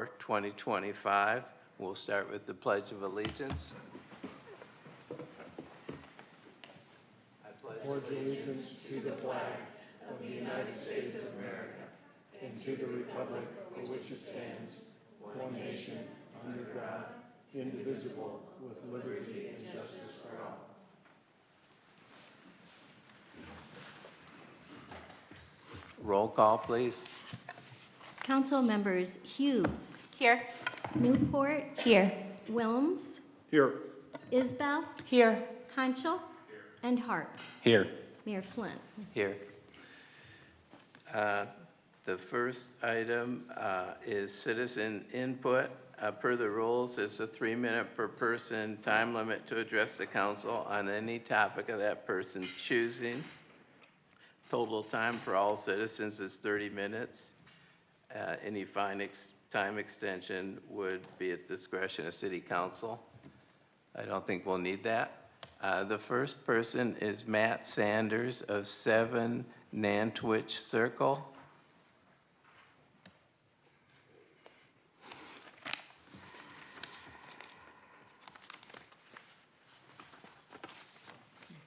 for 2025. We'll start with the Pledge of Allegiance. I pledge allegiance to the flag of the United States of America and to the republic for which it stands, one nation, under God, indivisible, with liberty and justice for all. Roll call, please. Council members Hughes, Here. Newport, Here. Wilms, Here. Isbell, Here. Hanschel, and Harp. Here. Mayor Flynn. Here. The first item is citizen input. Per the rules, it's a 3-minute per person time limit to address the council on any topic of that person's choosing. Total time for all citizens is 30 minutes. Any time extension would be at discretion of city council. I don't think we'll need that. The first person is Matt Sanders of 7 Nantwich Circle.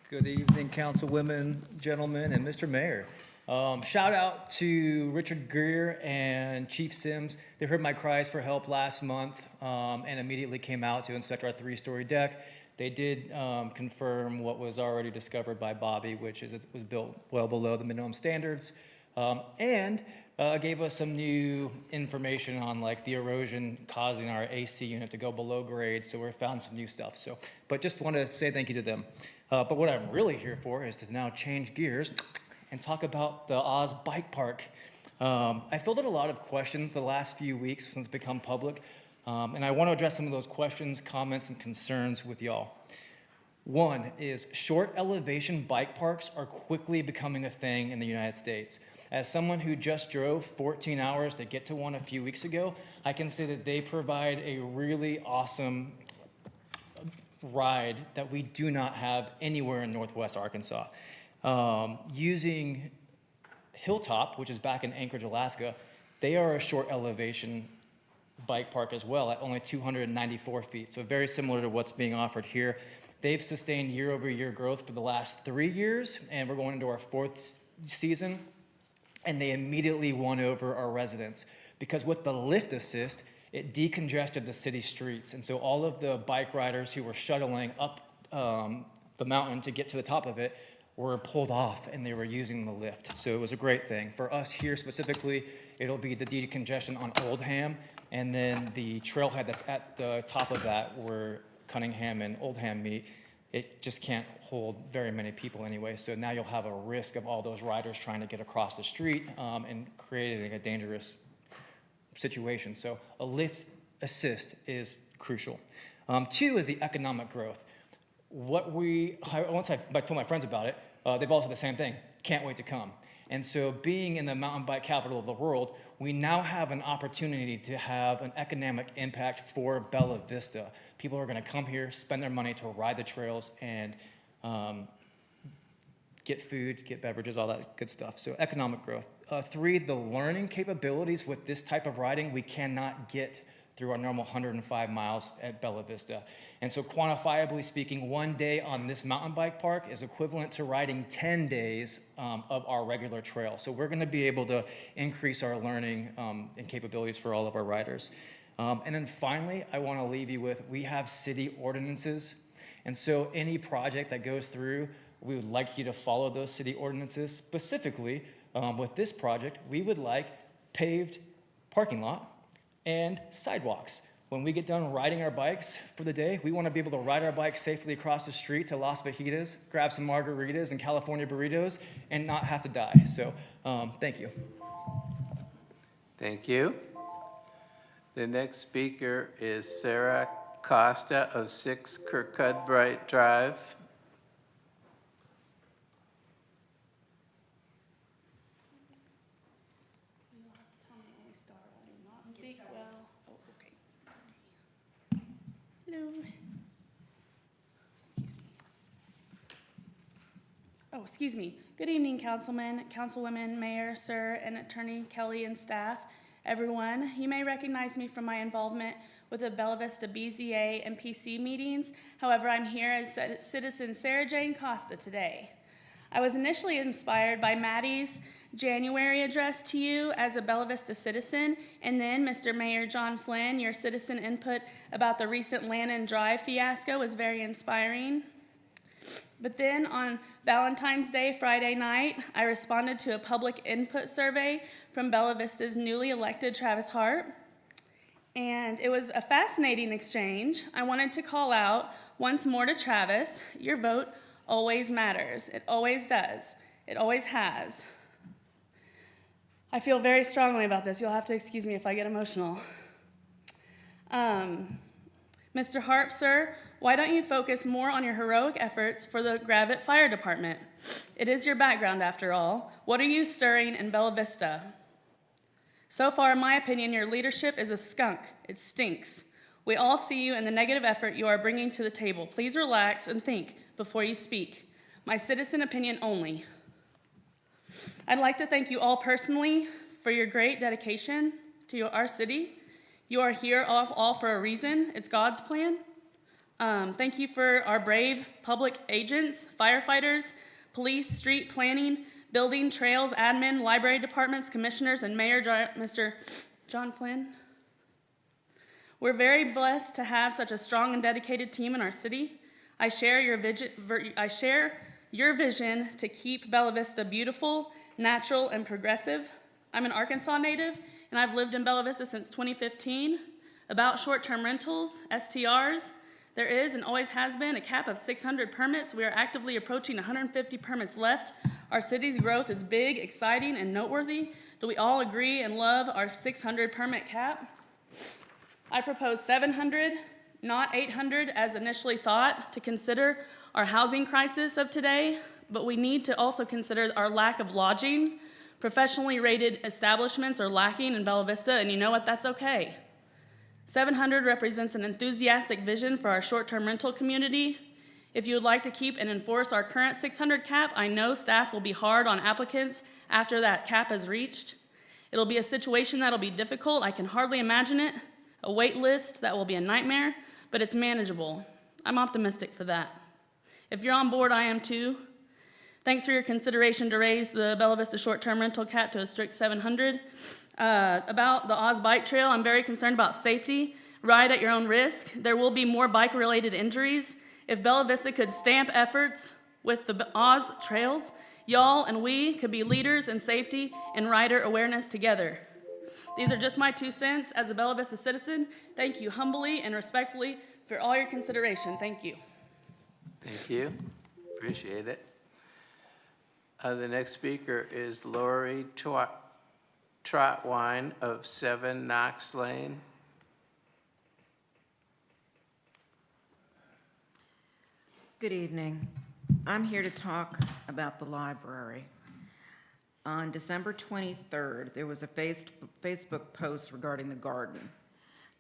Good evening, councilwomen, gentlemen, and Mr. Mayor. Shout out to Richard Greer and Chief Sims. They heard my cries for help last month and immediately came out to inspect our 3-story deck. They did confirm what was already discovered by Bobby, which is it was built well below the minimum standards, and gave us some new information on like the erosion causing our AC unit to go below grade. So we found some new stuff. So, but just want to say thank you to them. But what I'm really here for is to now change gears and talk about the Oz Bike Park. I filled out a lot of questions the last few weeks since it's become public, and I want to address some of those questions, comments, and concerns with y'all. One is short elevation bike parks are quickly becoming a thing in the United States. As someone who just drove 14 hours to get to one a few weeks ago, I can say that they provide a really awesome ride that we do not have anywhere in Northwest Arkansas. Using Hilltop, which is back in Anchorage, Alaska, they are a short elevation bike park as well at only 294 feet. So very similar to what's being offered here. They've sustained year-over-year growth for the last 3 years, and we're going into our 4th season, and they immediately won over our residents because with the lift assist, it decongested the city streets. And so all of the bike riders who were shuttling up the mountain to get to the top of it were pulled off and they were using the lift. So it was a great thing. For us here specifically, it'll be the decongestion on Oldham, and then the trailhead that's at the top of that where Cunningham and Oldham meet. It just can't hold very many people anyway. So now you'll have a risk of all those riders trying to get across the street and creating a dangerous situation. So a lift assist is crucial. 2 is the economic growth. Once I told my friends about it, they've all said the same thing, can't wait to come. And so being in the mountain bike capital of the world, we now have an opportunity to have an economic impact for Bella Vista. People are gonna come here, spend their money to ride the trails and get food, get beverages, all that good stuff. So economic growth. 3, the learning capabilities with this type of riding we cannot get through our normal 105 miles at Bella Vista. And so quantifiably speaking, 1 day on this mountain bike park is equivalent to riding 10 days of our regular trail. So we're gonna be able to increase our learning and capabilities for all of our riders. And then finally, I wanna leave you with, we have city ordinances. And so any project that goes through, we would like you to follow those city ordinances. Specifically, with this project, we would like paved parking lot and sidewalks. When we get done riding our bikes for the day, we want to be able to ride our bikes safely across the street to Las Fajitas, grab some margaritas and California burritos, and not have to die. So, thank you. Thank you. The next speaker is Sarah Costa of 6 Kirkcudbright Drive. Excuse me. Good evening, councilmen, councilwomen, mayor, sir, and attorney Kelly and staff. everyone. You may recognize me from my involvement with the Bella Vista BZA and PC meetings. However, I'm here as citizen Sarah Jane Costa today. I was initially inspired by Maddie's January address to you as a Bella Vista citizen, and then Mr. Mayor John Flynn, your citizen input about the recent Lannon Drive fiasco was very inspiring. But then on Valentine's Day, Friday night, I responded to a public input survey from Bella Vista's newly elected Travis Hart. And it was a fascinating exchange. I wanted to call out once more to Travis, your vote always matters. It always does. It always has. I feel very strongly about this. You'll have to excuse me if I get emotional. Mr. Harp, sir, why don't you focus more on your heroic efforts for the Gravette Fire Department? It is your background, after all. What are you stirring in Bella Vista? So far, in my opinion, your leadership is a skunk. It stinks. We all see you and the negative effort you are bringing to the table. Please relax and think before you speak. My citizen opinion only. I'd like to thank you all personally for your great dedication to our city. You are here all for a reason. It's God's plan. Thank you for our brave public agents, firefighters, police, street planning, building, trails, admin, library departments, commissioners, and Mayor Mr. John Flynn. We're very blessed to have such a strong and dedicated team in our city. I share your vision to keep Bella Vista beautiful, natural, and progressive. I'm an Arkansas native, and I've lived in Bella Vista since 2015. About short-term rentals, STRs, there is and always has been a cap of 600 permits. We are actively approaching 150 permits left. Our city's growth is big, exciting, and noteworthy. Do we all agree and love our 600 permit cap? I propose 700, not 800 as initially thought, to consider our housing crisis of today, but we need to also consider our lack of lodging. Professionally rated establishments are lacking in Bella Vista, and you know what? That's okay. 700 represents an enthusiastic vision for our short-term rental community. If you would like to keep and enforce our current 600 cap, I know staff will be hard on applicants after that cap is reached. It'll be a situation that'll be difficult. I can hardly imagine it. A wait list that will be a nightmare, but it's manageable. I'm optimistic for that. If you're on board, I am too. Thanks for your consideration to raise the Bella Vista short-term rental cap to a strict 700. About the Oz Bike Trail, I'm very concerned about safety. Ride at your own risk. There will be more bike-related injuries. If Bella Vista could stamp efforts with the Oz trails, y'all and we could be leaders in safety and rider awareness together. These are just my 2 cents as a Bella Vista citizen. Thank you humbly and respectfully for all your consideration. Thank you. Thank you. Appreciate it. The next speaker is Lori Trotwine of 7 Knox Lane. Good evening. I'm here to talk about the library. On December 23rd, there was a Facebook post regarding the garden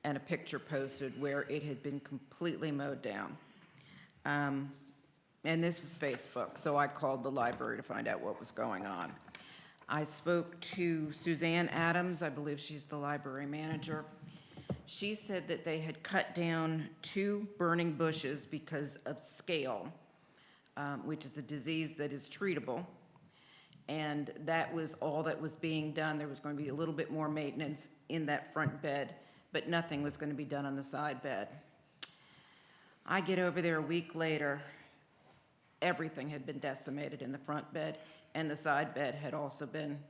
and a picture posted where it had been completely mowed down. And this is Facebook, so I called the library to find out what was going on. I spoke to Suzanne Adams, I believe she's the library manager. She said that they had cut down 2 burning bushes because of scale, which is a disease that is treatable. And that was all that was being done. There was going to be a little bit more maintenance in that front bed, but nothing was going to be done on the side bed. I get over there a week later, everything had been decimated in the front bed, and the side bed had also been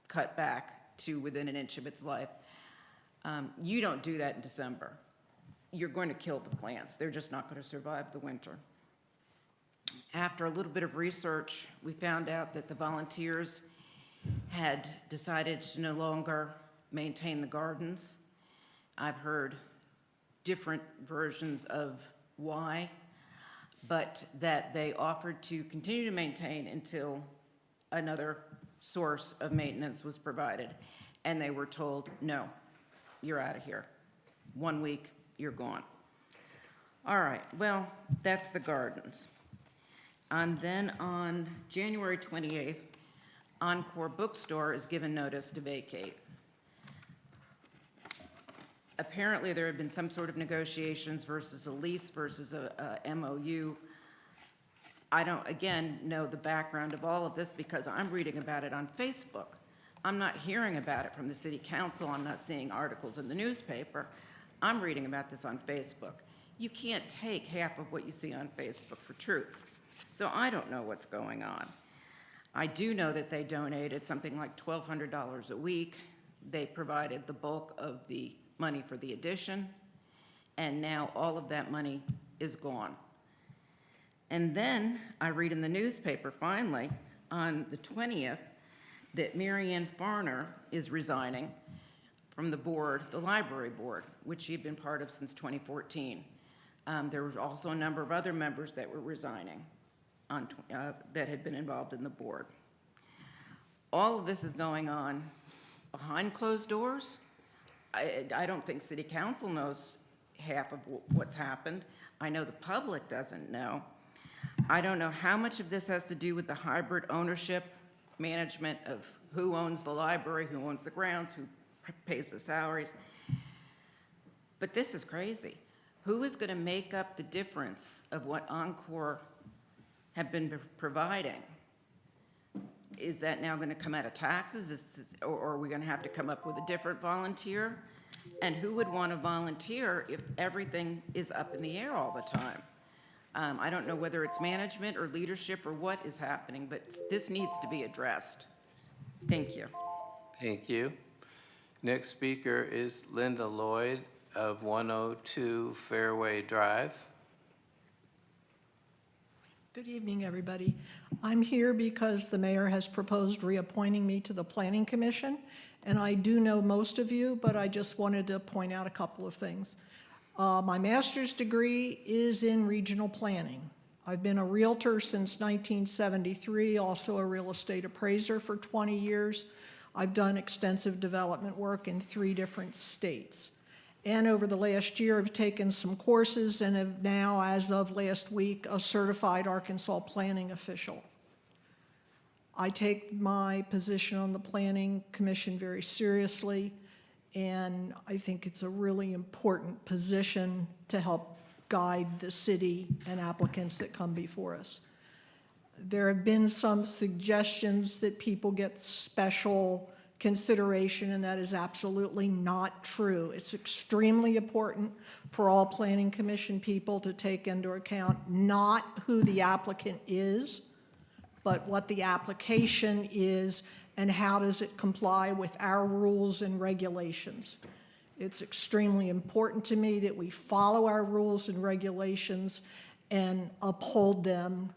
cut back to within an inch of its life. You don't do that in December. You're going to kill the plants. They're just not going to survive the winter. After a little bit of research, we found out that the volunteers had decided to no longer maintain the gardens. I've heard different versions of why, but that they offered to continue to maintain until another source of maintenance was provided. And they were told, no, you're out of here. 1 week, you're gone. All right, well, that's the gardens. And then on January 28th, Encore Bookstore is given notice to vacate. apparently there had been some sort of negotiations versus a lease versus a MOU. I don't, again, know the background of all of this because I'm reading about it on Facebook. I'm not hearing about it from the city council. I'm not seeing articles in the newspaper. I'm reading about this on Facebook. You can't take half of what you see on Facebook for truth. So I don't know what's going on. I do know that they donated something like $1,200 a week. They provided the bulk of the money for the addition, and now all of that money is gone. And then I read in the newspaper, finally, on the 20th, that Mary Ann Farner is resigning from the board, the library board, which she had been part of since 2014. There were also a number of other members that were resigning that had been involved in the board. All of this is going on behind closed doors. I don't think city council knows half of what's happened. I know the public doesn't know. I don't know how much of this has to do with the hybrid ownership management of who owns the library, who owns the grounds, who pays the salaries. But this is crazy. Who is going to make up the difference of what Encore have been providing? Is that now going to come out of taxes? Or are we going to have to come up with a different volunteer? And who would want to volunteer if everything is up in the air all the time? I don't know whether it's management or leadership or what is happening, but this needs to be addressed. Thank you. Thank you. Next speaker is Linda Lloyd of 102 Fairway Drive. Good evening, everybody. I'm here because the mayor has proposed reappointing me to the Planning Commission, and I do know most of you, but I just wanted to point out a couple of things. My master's degree is in regional planning. I've been a realtor since 1973, also a real estate appraiser for 20 years. I've done extensive development work in 3 different states. And over the last year, I've taken some courses and have now, as of last week, a certified Arkansas planning official. I take my position on the Planning Commission very seriously, and I think it's a really important position to help guide the city and applicants that come before us. There have been some suggestions that people get special consideration, and that is absolutely not true. It's extremely important for all Planning Commission people to take into account not who the applicant is, but what the application is and how does it comply with our rules and regulations. It's extremely important to me that we follow our rules and regulations and uphold them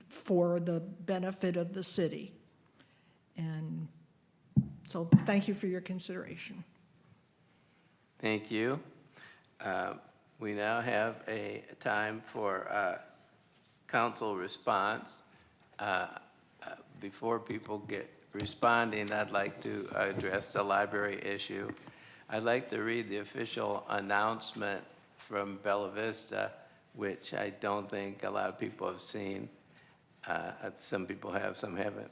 for the benefit of the city. And so thank you for your consideration. Thank you. We now have a time for council response. Before people get responding, I'd like to address the library issue. I'd like to read the official announcement from Bella Vista, which I don't think a lot of people have seen. Some people have, some haven't.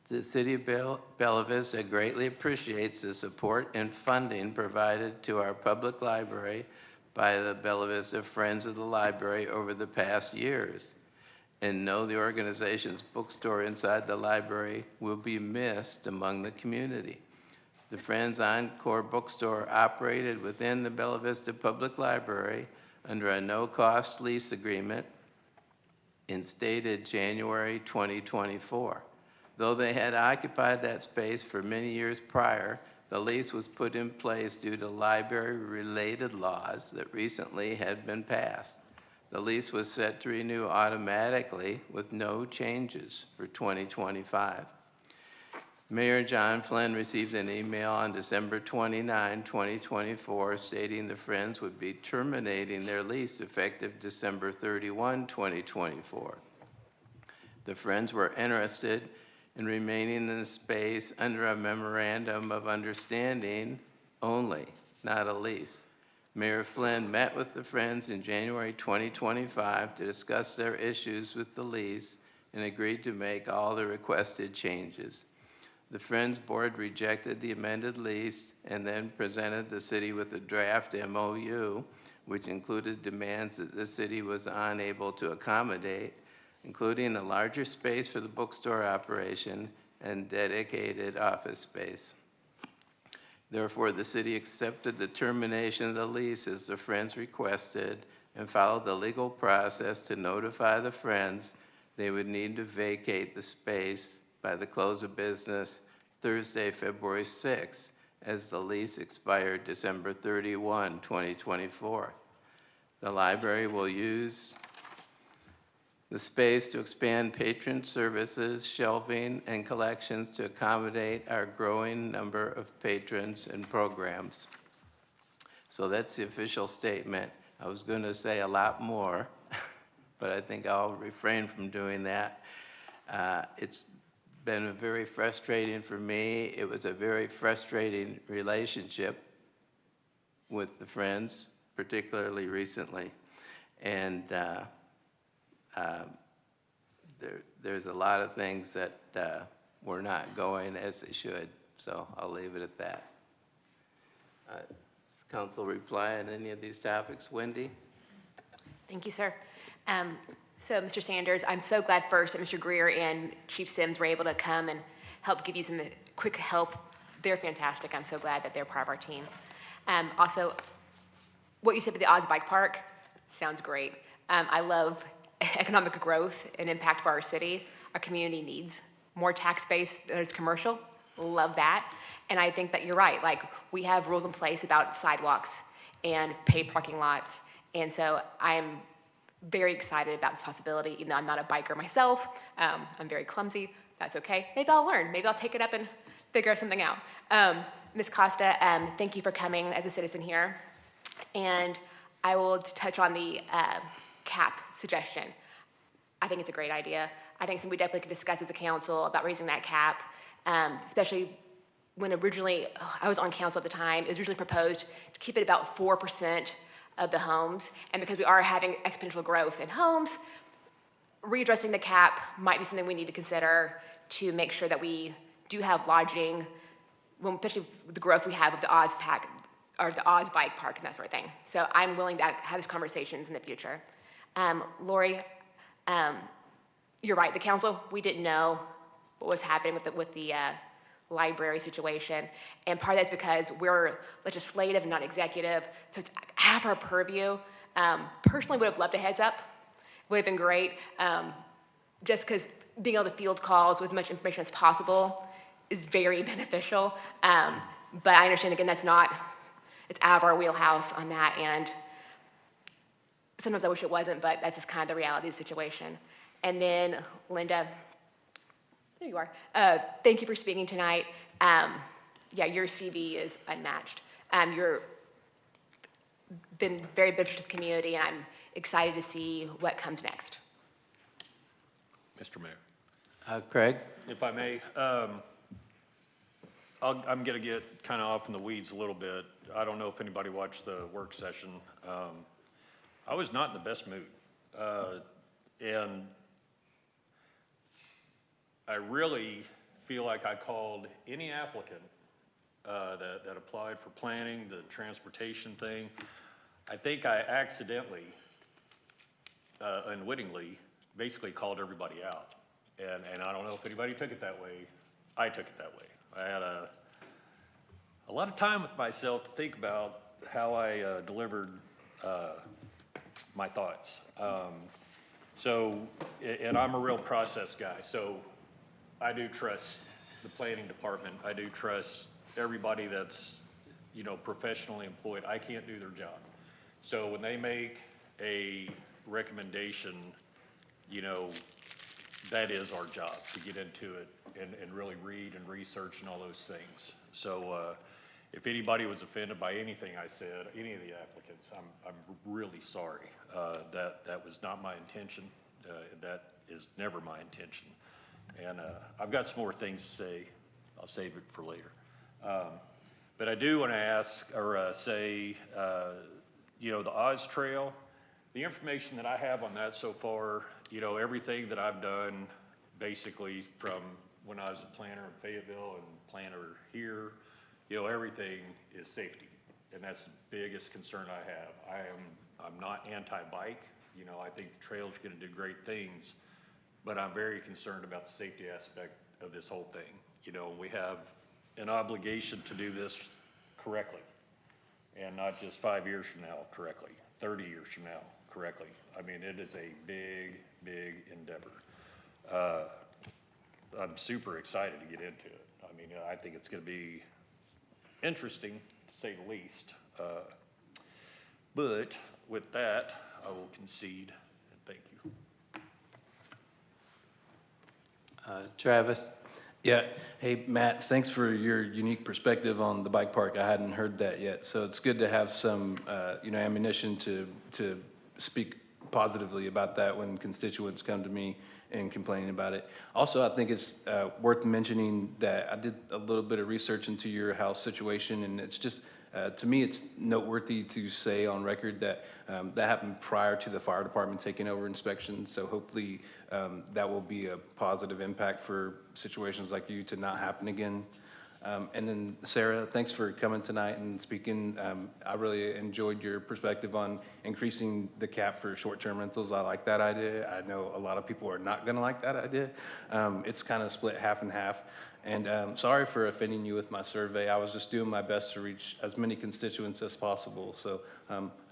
The City of Bella Vista greatly appreciates the support and funding provided to our public library by the Bella Vista Friends of the Library over the past years, and know the organization's bookstore inside the library will be missed among the community. The Friends Encore bookstore operated within the Bella Vista Public Library under a no-cost lease agreement instated January 2024. Though they had occupied that space for many years prior, the lease was put in place due to library-related laws that recently had been passed. The lease was set to renew automatically with no changes for 2025. Mayor John Flynn received an email on December 29, 2024, stating the Friends would be terminating their lease effective December 31, 2024. The Friends were interested in remaining in the space under a memorandum of understanding only, not a lease. Mayor Flynn met with the Friends in January 2025 to discuss their issues with the lease and agreed to make all the requested changes. The Friends Board rejected the amended lease and then presented the city with a draft MOU, which included demands that the city was unable to accommodate, including a larger space for the bookstore operation and dedicated office space. Therefore, the city accepted the termination of the lease as the Friends requested and followed the legal process to notify the Friends they would need to vacate the space by the close of business Thursday, February 6th, as the lease expired December 31, 2024. The library will use the space to expand patron services, shelving, and collections to accommodate our growing number of patrons and programs. So that's the official statement. I was going to say a lot more, but I think I'll refrain from doing that. It's been very frustrating for me. It was a very frustrating relationship with the Friends, particularly recently. And there's a lot of things that were not going as they should, so I'll leave it at that. Does council reply on any of these topics? Wendy? Thank you, sir. So, Mr. Sanders, I'm so glad first that Mr. Greer and Chief Sims were able to come and help give you some quick help. They're fantastic. I'm so glad that they're part of our team. Also, what you said about the Oz Bike Park sounds great. I love economic growth and impact for our city. Our community needs more tax base that's commercial. Love that. And I think that you're right. Like, we have rules in place about sidewalks and paid parking lots. And so I'm very excited about this possibility, even though I'm not a biker myself. I'm very clumsy. That's okay. Maybe I'll learn. Maybe I'll take it up and figure something out. Ms. Costa, thank you for coming as a citizen here. And I will touch on the cap suggestion. I think it's a great idea. I think something we definitely could discuss as a council about raising that cap, especially when originally, I was on council at the time, it was originally proposed to keep it about 4% of the homes. And because we are having exponential growth in homes, readdressing the cap might be something we need to consider to make sure that we do have lodging, especially with the growth we have of the Oz Pack, or the Oz Bike Park and that sort of thing. So I'm willing to have these conversations in the future. Lori, you're right, the council, we didn't know what was happening with the library situation. And part of that's because we're legislative and not executive, so it's half our purview. Personally, would have loved a heads up. Would have been great, just because being able to field calls with as much information as possible is very beneficial. But I understand, again, it's out of our wheelhouse on that, and sometimes I wish it wasn't, but that's just kind of the reality of the situation. And then, Linda, there you are. Thank you for speaking tonight. Yeah, your CV is unmatched. You're been very beneficial to the community, and I'm excited to see what comes next. Mr. Mayor. Craig? If I may, I'm going to get kind of off in the weeds a little bit. I don't know if anybody watched the work session. I was not in the best mood. And I really feel like I called any applicant that applied for planning, the transportation thing. I think I accidentally, unwittingly, basically called everybody out. And I don't know if anybody took it that way. I took it that way. I had a lot of time with myself to think about how I delivered my thoughts. And I'm a real process guy, so I do trust the planning department. I do trust everybody that's, professionally employed. I can't do their job. So when they make a recommendation, that is our job, to get into it and really read and research and all those things. So if anybody was offended by anything I said, any of the applicants, I'm really sorry. That was not my intention. That is never my intention. And I've got some more things to say. I'll save it for later. But I do want to ask or say, the Oz Trail, the information that I have on that so far, everything that I've done basically from when I was a planner in Fayetteville and planner here, you know, everything is safety. And that's the biggest concern I have. I'm not anti-bike. You know, I think the trail's gonna do great things, but I'm very concerned about the safety aspect of this whole thing. You know, we have an obligation to do this correctly, and not just 5 years from now correctly, 30 years from now correctly. I mean, it is a big, big endeavor. I'm super excited to get into it. I mean, I think it's gonna be interesting, to say the least. But with that, I will concede, and thank you. Travis? Yeah. Hey, Matt, thanks for your unique perspective on the bike park. I hadn't heard that yet. So it's good to have some, ammunition to speak positively about that when constituents come to me and complaining about it. Also, I think it's worth mentioning that I did a little bit of research into your house situation, and it's just, to me, it's noteworthy to say on record that that happened prior to the fire department taking over inspections. So hopefully that will be a positive impact for situations like you to not happen again. And then Sarah, thanks for coming tonight and speaking. I really enjoyed your perspective on increasing the cap for short-term rentals. I like that idea. I know a lot of people are not gonna like that idea. It's kind of split half and half. And sorry for offending you with my survey. I was just doing my best to reach as many constituents as possible. So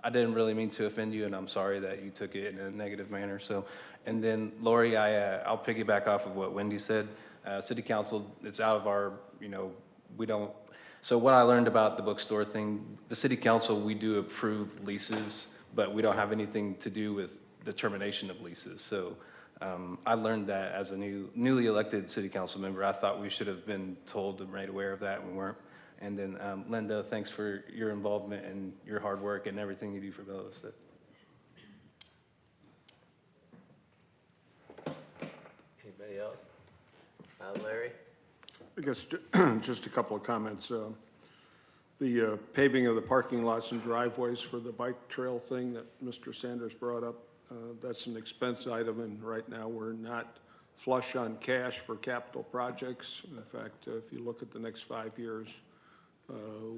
I didn't really mean to offend you, and I'm sorry that you took it in a negative manner. So, and then Lori, I'll piggyback off of what Wendy said. City Council, it's out of our, we don't, so what I learned about the bookstore thing, the City Council, we do approve leases, but we don't have anything to do with the termination of leases. So I learned that as a newly elected City Council member. I thought we should have been told and made aware of that, and we weren't. And then Linda, thanks for your involvement and your hard work and everything you do for Bella Vista. Anybody else? Larry? I guess just a couple of comments. The paving of the parking lots and driveways for the bike trail thing that Mr. Sanders brought up, that's an expense item, and right now we're not flush on cash for capital projects. In fact, if you look at the next 5 years,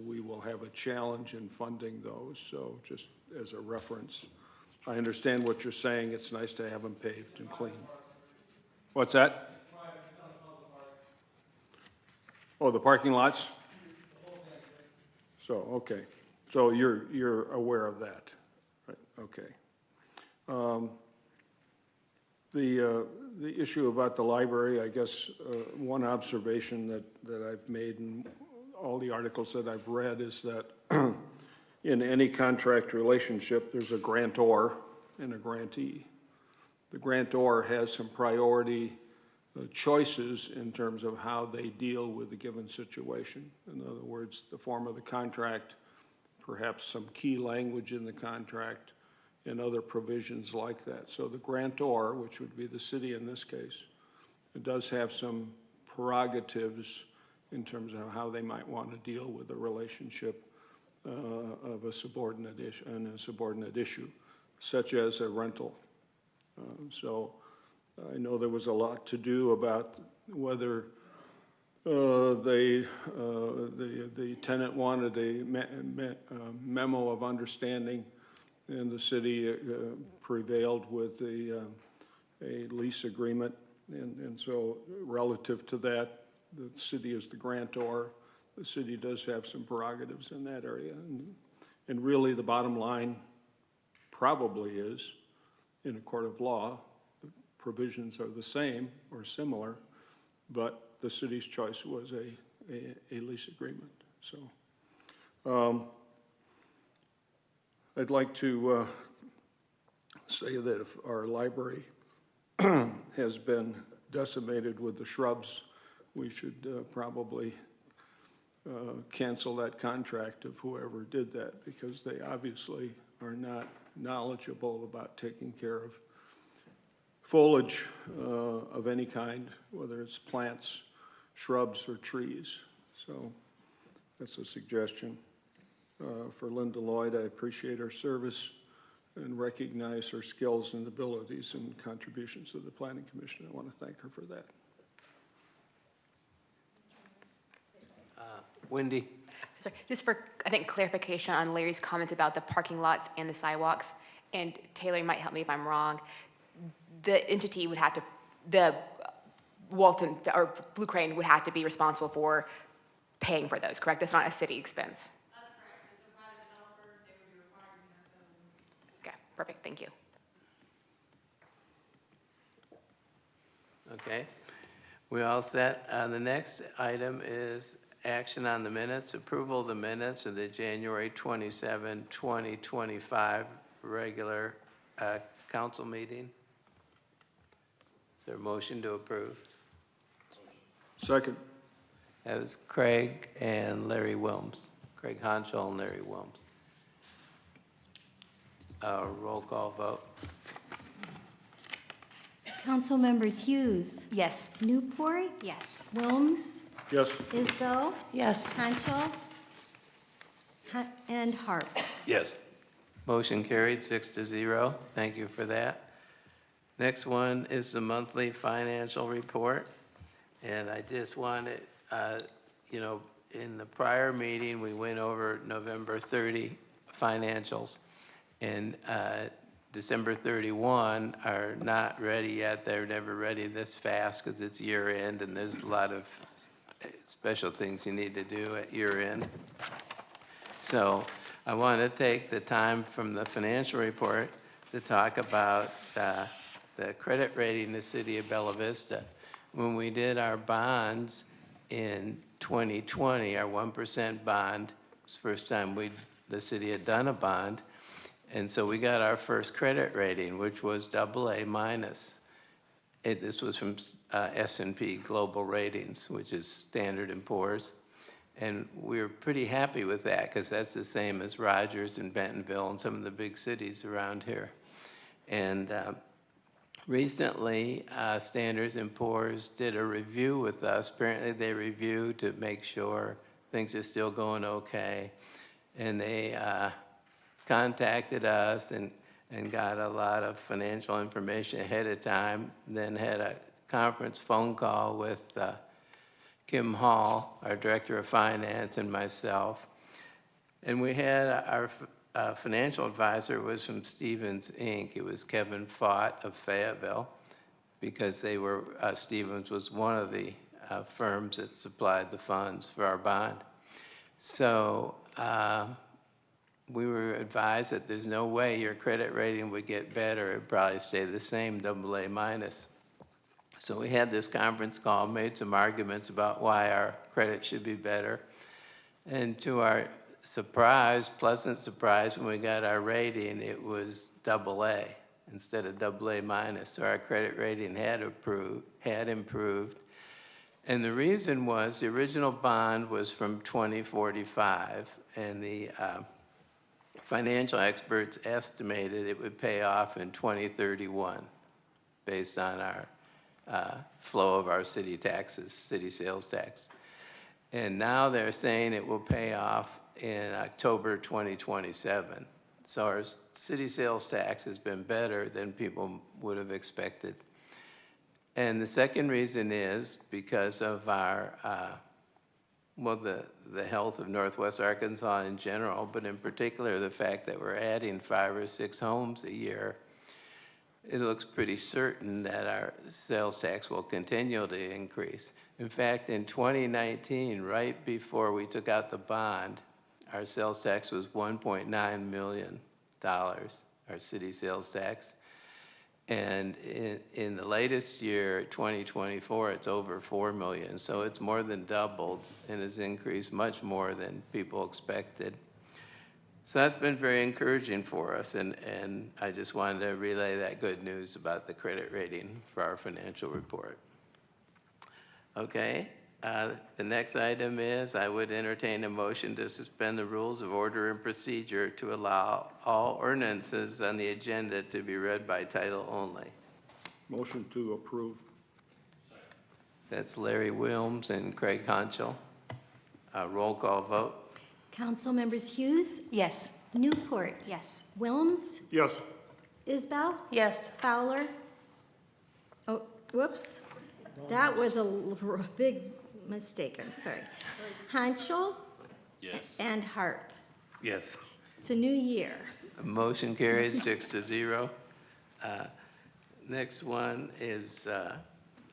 we will have a challenge in funding those. So just as a reference, I understand what you're saying. It's nice to have them paved and clean. What's that? Oh, the parking lots? So, okay. So you're aware of that, right? Okay. The issue about the library, I guess, one observation that I've made in all the articles that I've read is that in any contract relationship, there's a grantor and a grantee. The grantor has some priority choices in terms of how they deal with a given situation. In other words, the form of the contract, perhaps some key language in the contract, and other provisions like that. So the grantor, which would be the city in this case, it does have some prerogatives in terms of how they might want to deal with a relationship of a subordinate issue and a subordinate issue, such as a rental. So I know there was a lot to do about whether the tenant wanted a memo of understanding, and the city prevailed with a lease agreement. And so relative to that, the city is the grantor. The city does have some prerogatives in that area. And really the bottom line probably is, in a court of law, provisions are the same or similar, but the city's choice was a lease agreement. So I'd like to say that if our library has been decimated with the shrubs, we should probably cancel that contract of whoever did that, because they obviously are not knowledgeable about taking care of foliage of any kind, whether it's plants, shrubs, or trees. So that's a suggestion. For Linda Lloyd, I appreciate her service and recognize her skills and abilities and contributions to the Planning Commission. I want to thank her for that. Wendy? Sorry, just for, I think, clarification on Larry's comments about the parking lots and the sidewalks, and Taylor, you might help me if I'm wrong. The entity would have to, the Walton, or Blue Crane would have to be responsible for paying for those, correct? That's not a city expense? That's correct. It's a private developer, they would be required to have that. Okay, perfect, thank you. Okay. We all set? The next item is action on the minutes, approval of the minutes of the January 27, 2025 regular council meeting. Is there a motion to approve? Second. That was Craig and Larry Wilms. Craig Honchall and Larry Wilms. Roll call vote. Council members Hughes, Yes. Newport, Yes. Wilms, Yes. Isbell, Yes. Hanchel, and Hart. Yes. Motion carried 6-0. Thank you for that. Next one is the monthly financial report. And I just wanted, in the prior meeting, we went over November 30 financials. And December 31 are not ready yet. They're never ready this fast because it's year end and there's a lot of special things you need to do at year end. So I want to take the time from the financial report to talk about the credit rating in the city of Bella Vista. When we did our bonds in 2020, our 1% bond, it's the first time the city had done a bond. And so we got our first credit rating, which was AA minus. This was from S&P Global Ratings, which is Standard & Poor's. And we were pretty happy with that because that's the same as Rogers and Bentonville and some of the big cities around here. And recently, Standard & Poor's did a review with us. Apparently, they reviewed to make sure things are still going okay. And they contacted us and got a lot of financial information ahead of time, then had a conference phone call with Kim Hall, our Director of Finance, and myself. And we had our financial advisor was from Stevens, Inc. It was Kevin Fott of Fayetteville, because they were, Stevens was one of the firms that supplied the funds for our bond. So we were advised that there's no way your credit rating would get better. It'd probably stay the same, AA minus. So we had this conference call, made some arguments about why our credit should be better. And to our surprise, pleasant surprise, when we got our rating, it was AA instead of AA minus. So our credit rating had improved. And the reason was the original bond was from 2045, and the financial experts estimated it would pay off in 2031 based on our flow of our city taxes, city sales tax. And now they're saying it will pay off in October 2027. So our city sales tax has been better than people would have expected. And the second reason is because of our the health of Northwest Arkansas in general, but in particular the fact that we're adding 5 or 6 homes a year. It looks pretty certain that our sales tax will continue to increase. In fact, in 2019, right before we took out the bond, our sales tax was $1.9 million, our city sales tax. And in the latest year, 2024, it's over 4 million. So it's more than doubled and has increased much more than people expected. So that's been very encouraging for us. And I just wanted to relay that good news about the credit rating for our financial report. Okay, the next item is I would entertain a motion to suspend the rules of order and procedure to allow all ordinances on the agenda to be read by title only. Motion to approve. That's Larry Wilms and Craig Honchall. Roll call vote. Council members Hughes, Yes. Newport, Yes. Wilms, Yes. Isbell, Yes. Fowler. Oh, whoops. That was a big mistake, I'm sorry. Hanschel, Yes. and Harp. Yes. It's a new year. Motion carries 6-0. Next one is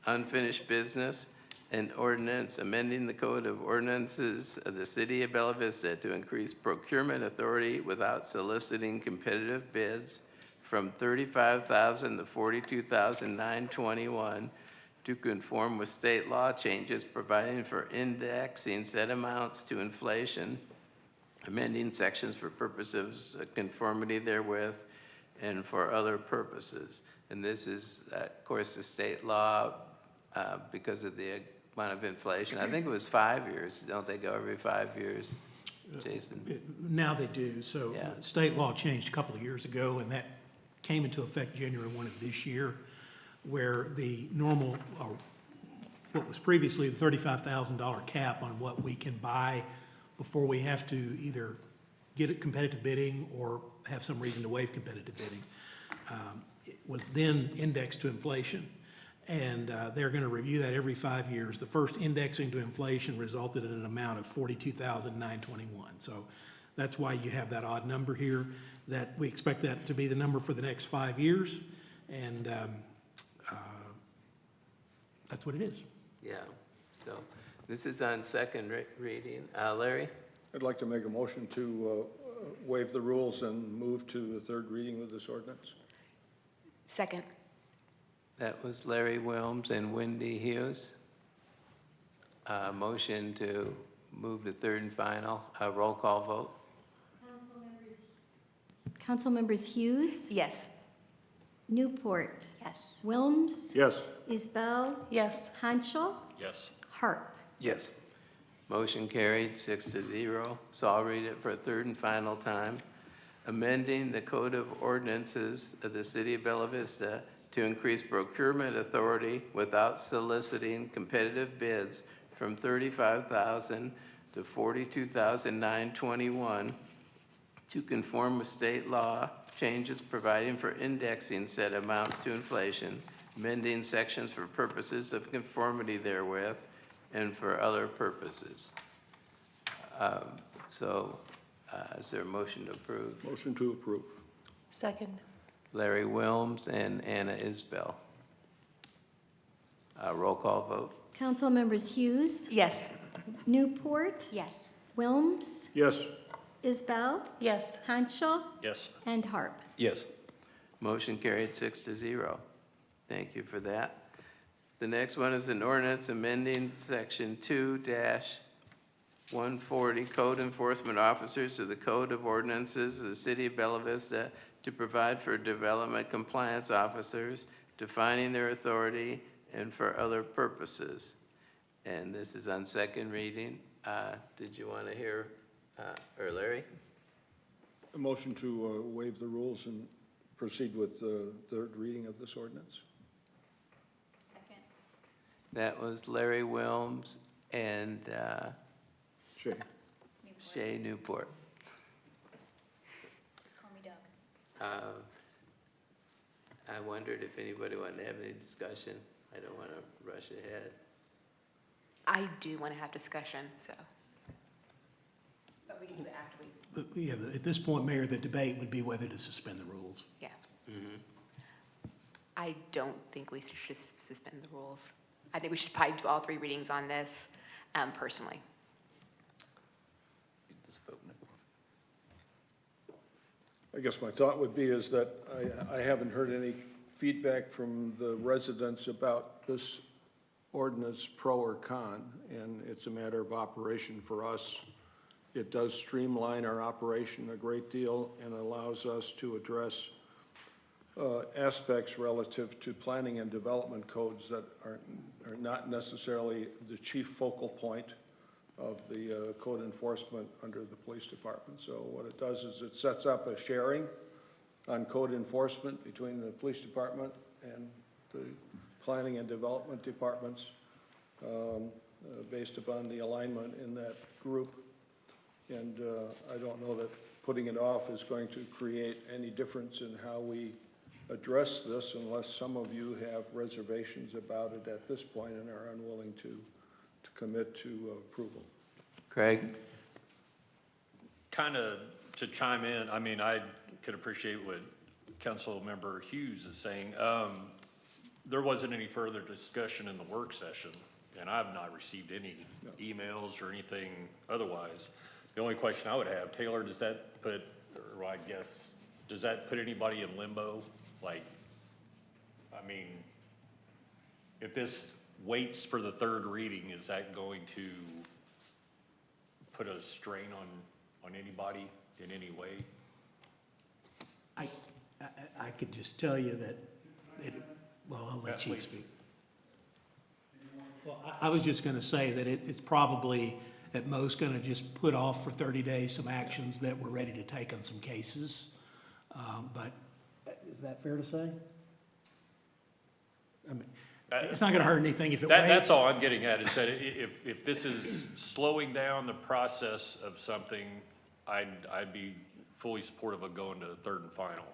unfinished business, an ordinance amending the Code of Ordinances of the City of Bella Vista to increase procurement authority without soliciting competitive bids from $35,000 to $42,921 to conform with state law changes providing for indexing said amounts to inflation, amending sections for purposes of conformity therewith, and for other purposes. And this is, of course, the state law because of the amount of inflation. I think it was 5 years. Don't they go every 5 years, Jason? Now they do. So Yeah. state law changed a couple of years ago, and that came into effect January 1 of this year, where the normal, or what was previously the $35,000 cap on what we can buy before we have to either get it competitive bidding or have some reason to waive competitive bidding, it was then indexed to inflation. And they're going to review that every 5 years. The first indexing to inflation resulted in an amount of $42,921. So that's why you have that odd number here, that we expect that to be the number for the next 5 years. And that's what it is. Yeah, so this is on second reading. Larry? I'd like to make a motion to waive the rules and move to the third reading of this ordinance. Second. That was Larry Wilms and Wendy Hughes. Motion to move to third and final. Roll call vote. Council members Hughes, Yes. Newport, Yes. Wilms, Yes. Isbell, Yes. Hanschel, Yes. Harp. Yes. Motion carried 6-0. So I'll read it for a third and final time. Amending the Code of Ordinances of the City of Bella Vista to increase procurement authority without soliciting competitive bids from $35,000 to $42,921 to conform with state law changes providing for indexing said amounts to inflation, amending sections for purposes of conformity therewith, and for other purposes. Is there a motion to approve? Motion to approve. Second. Larry Wilms and Anna Isbell. Roll call vote. Council members Hughes, Yes. Newport, Yes. Wilms, Yes. Isbell, Yes. Hanschel, Yes. and Harp. Yes. Motion carried 6-0. Thank you for that. The next one is an ordinance amending section 2-140 Code Enforcement Officers of the Code of Ordinances of the City of Bella Vista to provide for development compliance officers, defining their authority, and for other purposes. And this is on second reading. Did you want to hear, or Larry? A motion to waive the rules and proceed with the third reading of this ordinance. That was Larry Wilms and Shane. Shay Newport. Just call me Doug. I wondered if anybody wanted to have any discussion. I don't want to rush ahead. I do want to have discussion, so. But we can do it after we, Yeah, at this point, Mayor, the debate would be whether to suspend the rules. yeah. I don't think we should suspend the rules. I think we should probably do all three readings on this, personally. I guess my thought would be is that I haven't heard any feedback from the residents about this ordinance, pro or con, and it's a matter of operation for us. It does streamline our operation a great deal and allows us to address aspects relative to planning and development codes that are not necessarily the chief focal point of the code enforcement under the police department. So what it does is it sets up a sharing on code enforcement between the police department and the planning and development departments based upon the alignment in that group. And I don't know that putting it off is going to create any difference in how we address this unless some of you have reservations about it at this point and are unwilling to commit to approval. Craig? Kind of to chime in, I mean, I could appreciate what Councilmember Hughes is saying. There wasn't any further discussion in the work session, and I've not received any emails or anything otherwise. The only question I would have, Taylor, does that put, or I guess, does that put anybody in limbo? Like, I mean, if this waits for the third reading, is that going to put a strain on anybody in any way? I could just tell you that, well, I'll let Chief speak. Well, I was just gonna say that it's probably at most gonna just put off for 30 days some actions that we're ready to take on some cases. But is that fair to say? I mean, it's not gonna hurt anything if it waits. That's all I'm getting at, is that if this is slowing down the process of something, I'd be fully supportive of going to the third and final.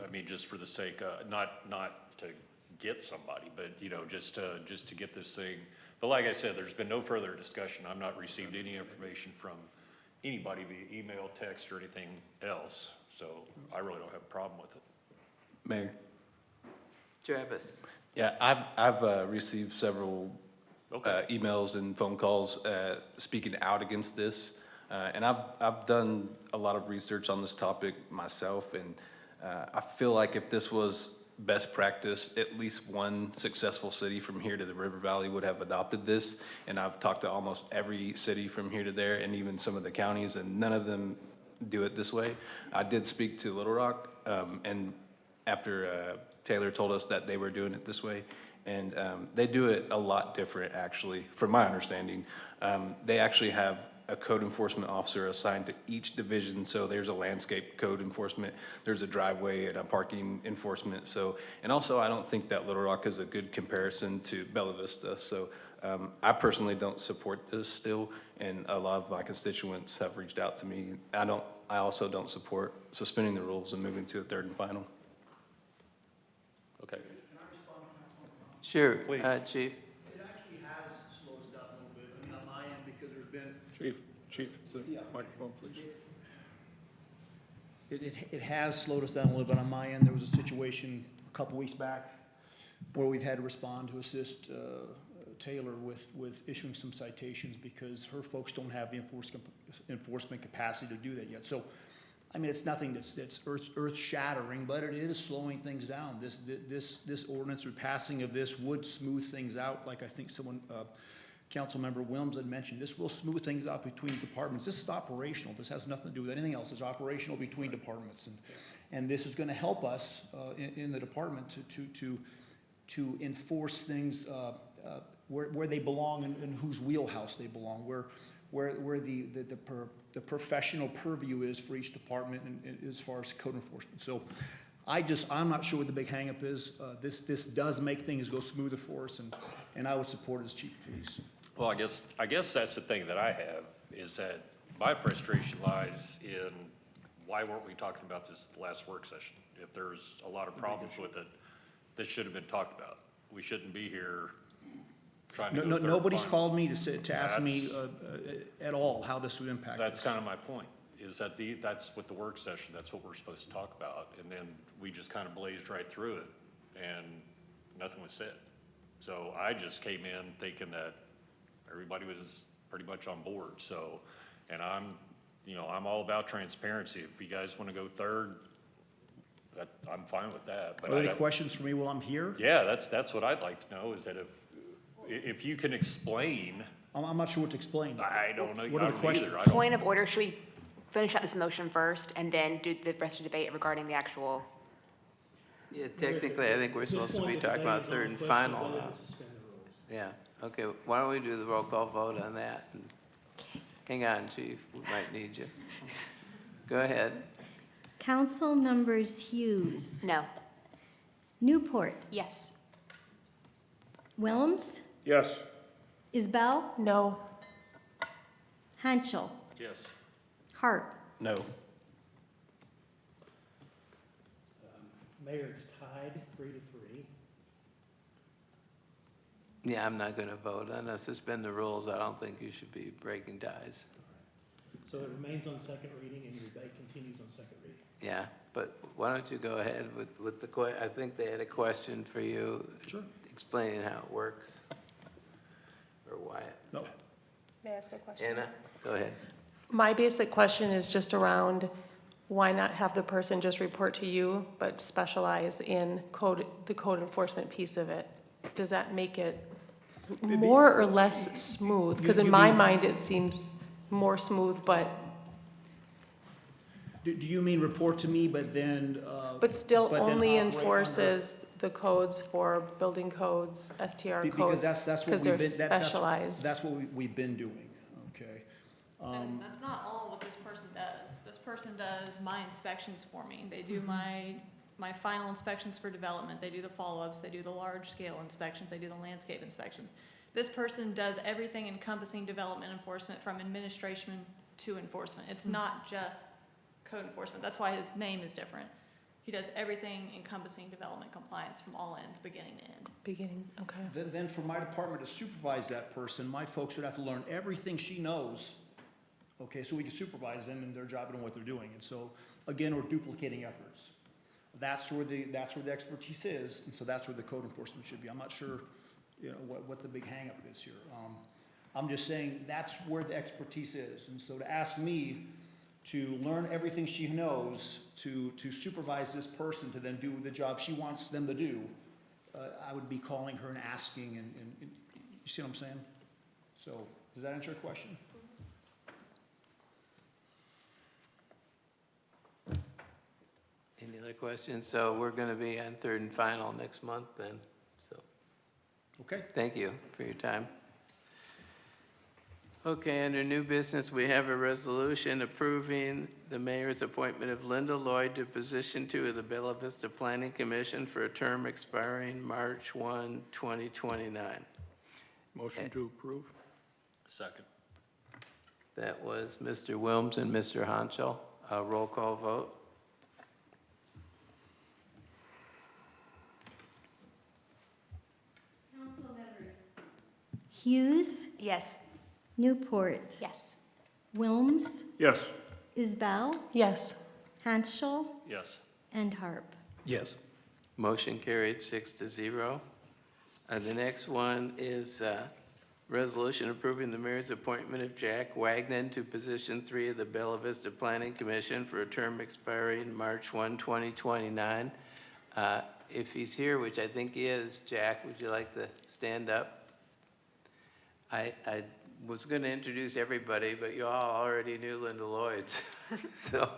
I mean, just for the sake of, not to get somebody, but, you know, just to get this thing. But like I said, there's been no further discussion. I've not received any information from anybody via email, text, or anything else. So I really don't have a problem with it. Mayor? Travis? Yeah, I've received several emails and phone calls speaking out against this. And I've done a lot of research on this topic myself, and I feel like if this was best practice, at least one successful city from here to the River Valley would have adopted this. And I've talked to almost every city from here to there, and even some of the counties, and none of them do it this way. I did speak to Little Rock, and after Taylor told us that they were doing it this way, and they do it a lot different, actually, from my understanding. They actually have a code enforcement officer assigned to each division. So there's a landscape code enforcement, there's a driveway and a parking enforcement. So, and also I don't think that Little Rock is a good comparison to Bella Vista. So I personally don't support this still, and a lot of my constituents have reached out to me. I also don't support suspending the rules and moving to a third and final. Okay. Sure, Please. Chief. It actually has slowed us down a little bit, I mean, on my end, because there's been. Chief, the microphone, please. It has slowed us down a little bit on my end. There was a situation a couple weeks back where we've had to respond to assist Taylor with issuing some citations because her folks don't have the enforcement capacity to do that yet. So, I mean, it's nothing that's earth shattering, but it is slowing things down. This ordinance or passing of this would smooth things out, like I think someone, Councilmember Wilms had mentioned. This will smooth things out between departments. This is operational. This has nothing to do with anything else. It's operational between departments, and this is going to help us in the department to enforce things where they belong and whose wheelhouse they belong, where the professional purview is for each department and as far as code enforcement. So I'm not sure what the big hangup is. This does make things go smoother for us, and I would support it as chief of police. Well, I guess that's the thing that I have, is that my frustration lies in why weren't we talking about this last work session? If there's a lot of problems with it, this should have been talked about. We shouldn't be here trying to go third and Nobody's final. called me to ask me at all how this would impact That's us. kind of my point, is that that's what the work session, that's what we're supposed to talk about. And then we just kind of blazed right through it and nothing was said. So I just came in thinking that everybody was pretty much on board. So, and I'm all about transparency. If you guys want to go third, I'm fine with that. But Are there any questions for me while I'm here? yeah, that's what I'd like to know, is that if you can explain. I'm not sure what to explain. I don't know. What are the I don't questions? either. I don't- Point of order, should we finish out this motion first and then do the rest of the debate regarding the actual? Yeah, technically, I think we're supposed to be talking about third and final now. Yeah, okay, why don't we do the roll call vote on that? Hang on, Chief, we might need you. Go ahead. Council members Hughes, No. Newport, Yes. Wilms, Yes. Isbell, No. Hanschel, Yes. Harp. No. Mayor, it's tied 3-3. Yeah, I'm not gonna vote. Unless suspend the rules, I don't think you should be breaking ties. So it remains on second reading and your debate continues on second reading. Yeah, but why don't you go ahead with the I think they had a question for you. Sure. Explaining how it works. Or Wyatt. No. May I ask a question? Anna, go ahead. My basic question is just around why not have the person just report to you, but specialize in the code enforcement piece of it? Does that make it more or less smooth? Because in my mind, it seems more smooth, but Do you mean report to me, but then? still but then only operate under- enforces the codes for building codes, STR Because codes? that's what Because we've they're been, that's specialized. what we've been doing, okay? And that's not all what this person does. This person does my inspections for me. They do my final inspections for development. They do the follow-ups. They do the large-scale inspections. They do the landscape inspections. This person does everything encompassing development enforcement from administration to enforcement. It's not just code enforcement. That's why his name is different. He does everything encompassing development compliance from all ends, beginning to end. Beginning, okay. Then for my department to supervise that person, my folks would have to learn everything she knows, okay, so we can supervise them in their job and what they're doing. And so, again, we're duplicating efforts. That's where the expertise is, and so that's where the code enforcement should be. I'm not sure, what the big hangup is here. I'm just saying that's where the expertise is. And so to ask me to learn everything she knows, to supervise this person, to then do the job she wants them to do, I would be calling her and asking, and you see what I'm saying? So, does that answer your question? Any other questions? So we're going to be on third and final next month then. So Okay. thank you for your time. Okay, under new business, we have a resolution approving the mayor's appointment of Linda Lloyd to position 2 of the Bella Vista Planning Commission for a term expiring March 1, 2029. Motion to approve? Second. That was Mr. Wilms and Mr. Hanschel. Roll call vote. Council members. Hughes, Yes. Newport, Yes. Wilms, Yes. Isbell, Yes. Hanschel, Yes. and Harp. Yes. Motion carried 6-0. The next one is resolution approving the mayor's appointment of Jack Wagnon to position 3 of the Bella Vista Planning Commission for a term expiring March 1, 2029. If he's here, which I think he is, Jack, would you like to stand up? I was going to introduce everybody, but you all already knew Linda Lloyd, so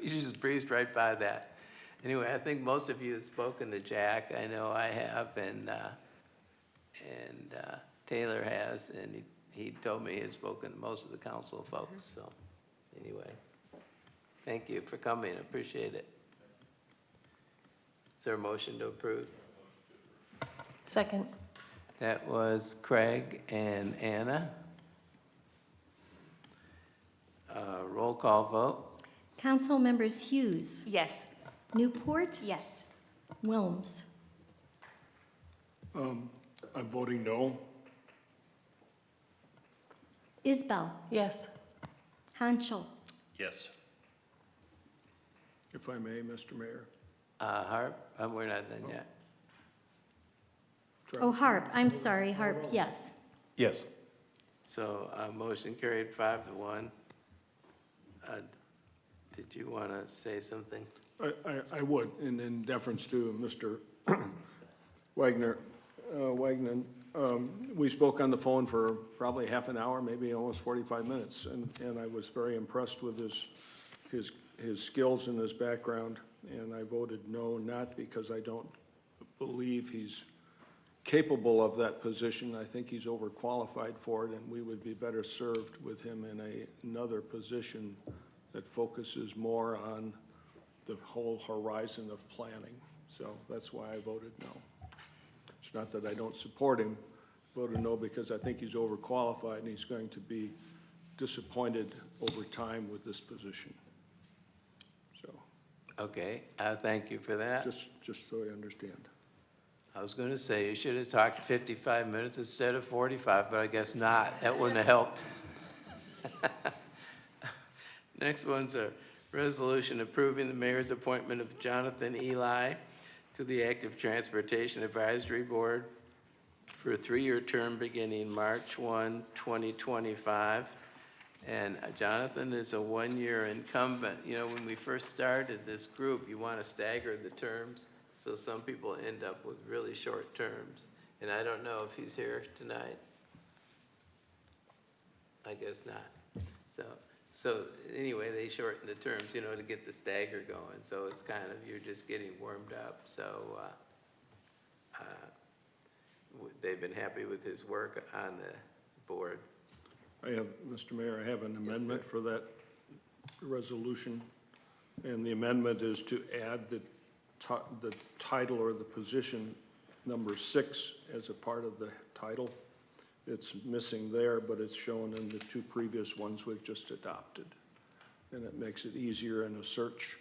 you just breezed right by that. Anyway, I think most of you have spoken to Jack. I know I have, and Taylor has, and he told me he had spoken to most of the council folks. So anyway, thank you for coming. I appreciate it. Is there a motion to approve? Second. That was Craig and Anna. Roll call vote. Council members Hughes, Yes. Newport, Yes. Wilms. I'm voting no. Isbell, Yes. Hanschel, Yes. If I may, Mr. Mayor. Harp, we're not done yet. oh, Harp, I'm sorry, Harp, yes. Yes. So motion carried 5-1. Did you want to say something? I would, and in deference to Mr. Wagner, we spoke on the phone for probably half an hour, maybe almost 45 minutes, and I was very impressed with his skills and his background, and I voted no, not because I don't believe he's capable of that position. I think he's overqualified for it, and we would be better served with him in another position that focuses more on the whole horizon of planning. So that's why I voted no. It's not that I don't support him, voted no because I think he's overqualified and he's going to be disappointed over time with this position. So, Okay, thank you for that. just so I understand. I was going to say you should have talked 55 minutes instead of 45, but I guess not. That wouldn't have helped. Next one's a resolution approving the mayor's appointment of Jonathan Eli to the Active Transportation Advisory Board for a 3-year term beginning March 1, 2025. And Jonathan is a 1-year incumbent. You know, when we first started this group, you want to stagger the terms, so some people end up with really short terms. And I don't know if he's here tonight. I guess not. So anyway, they shorten the terms, you know, to get the stagger going. So it's kind of, you're just getting warmed up. So they've been happy with his work on the board. I have, Mr. Mayor, I have an amendment for that resolution. And the amendment is to add the title or the position number 6 as a part of the title. It's missing there, but it's shown in the 2 previous ones we've just adopted. And it makes it easier in a search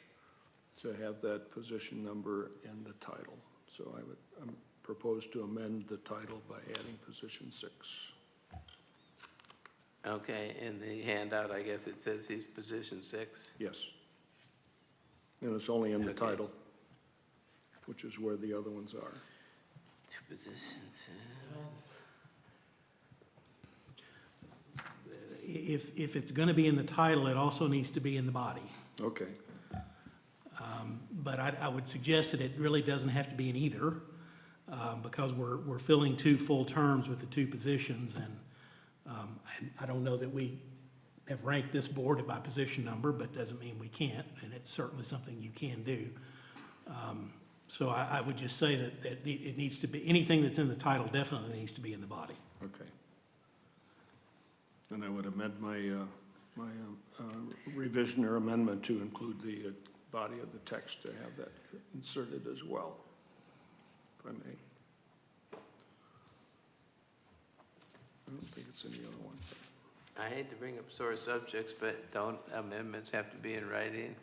to have that position number in the title. So I propose to amend the title by adding position 6. Okay, in the handout, I guess it says he's position 6. Yes. And it's only in the Okay. title, which is where the other ones are. 2 positions. If it's going to be in the title, it also needs to be in the body. Okay. But I would suggest that it really doesn't have to be in either, because we're filling 2 full terms with the 2 positions, and I don't know that we have ranked this board by position number, but doesn't mean we can't, and it's certainly something you can do. So I would just say that it needs to be, anything that's in the title definitely needs to be in the body. Okay. And I would amend my revision or amendment to include the body of the text to have that inserted as well, if I may. I don't think it's in the other one. I hate to bring up sore subjects, but don't amendments have to be in writing?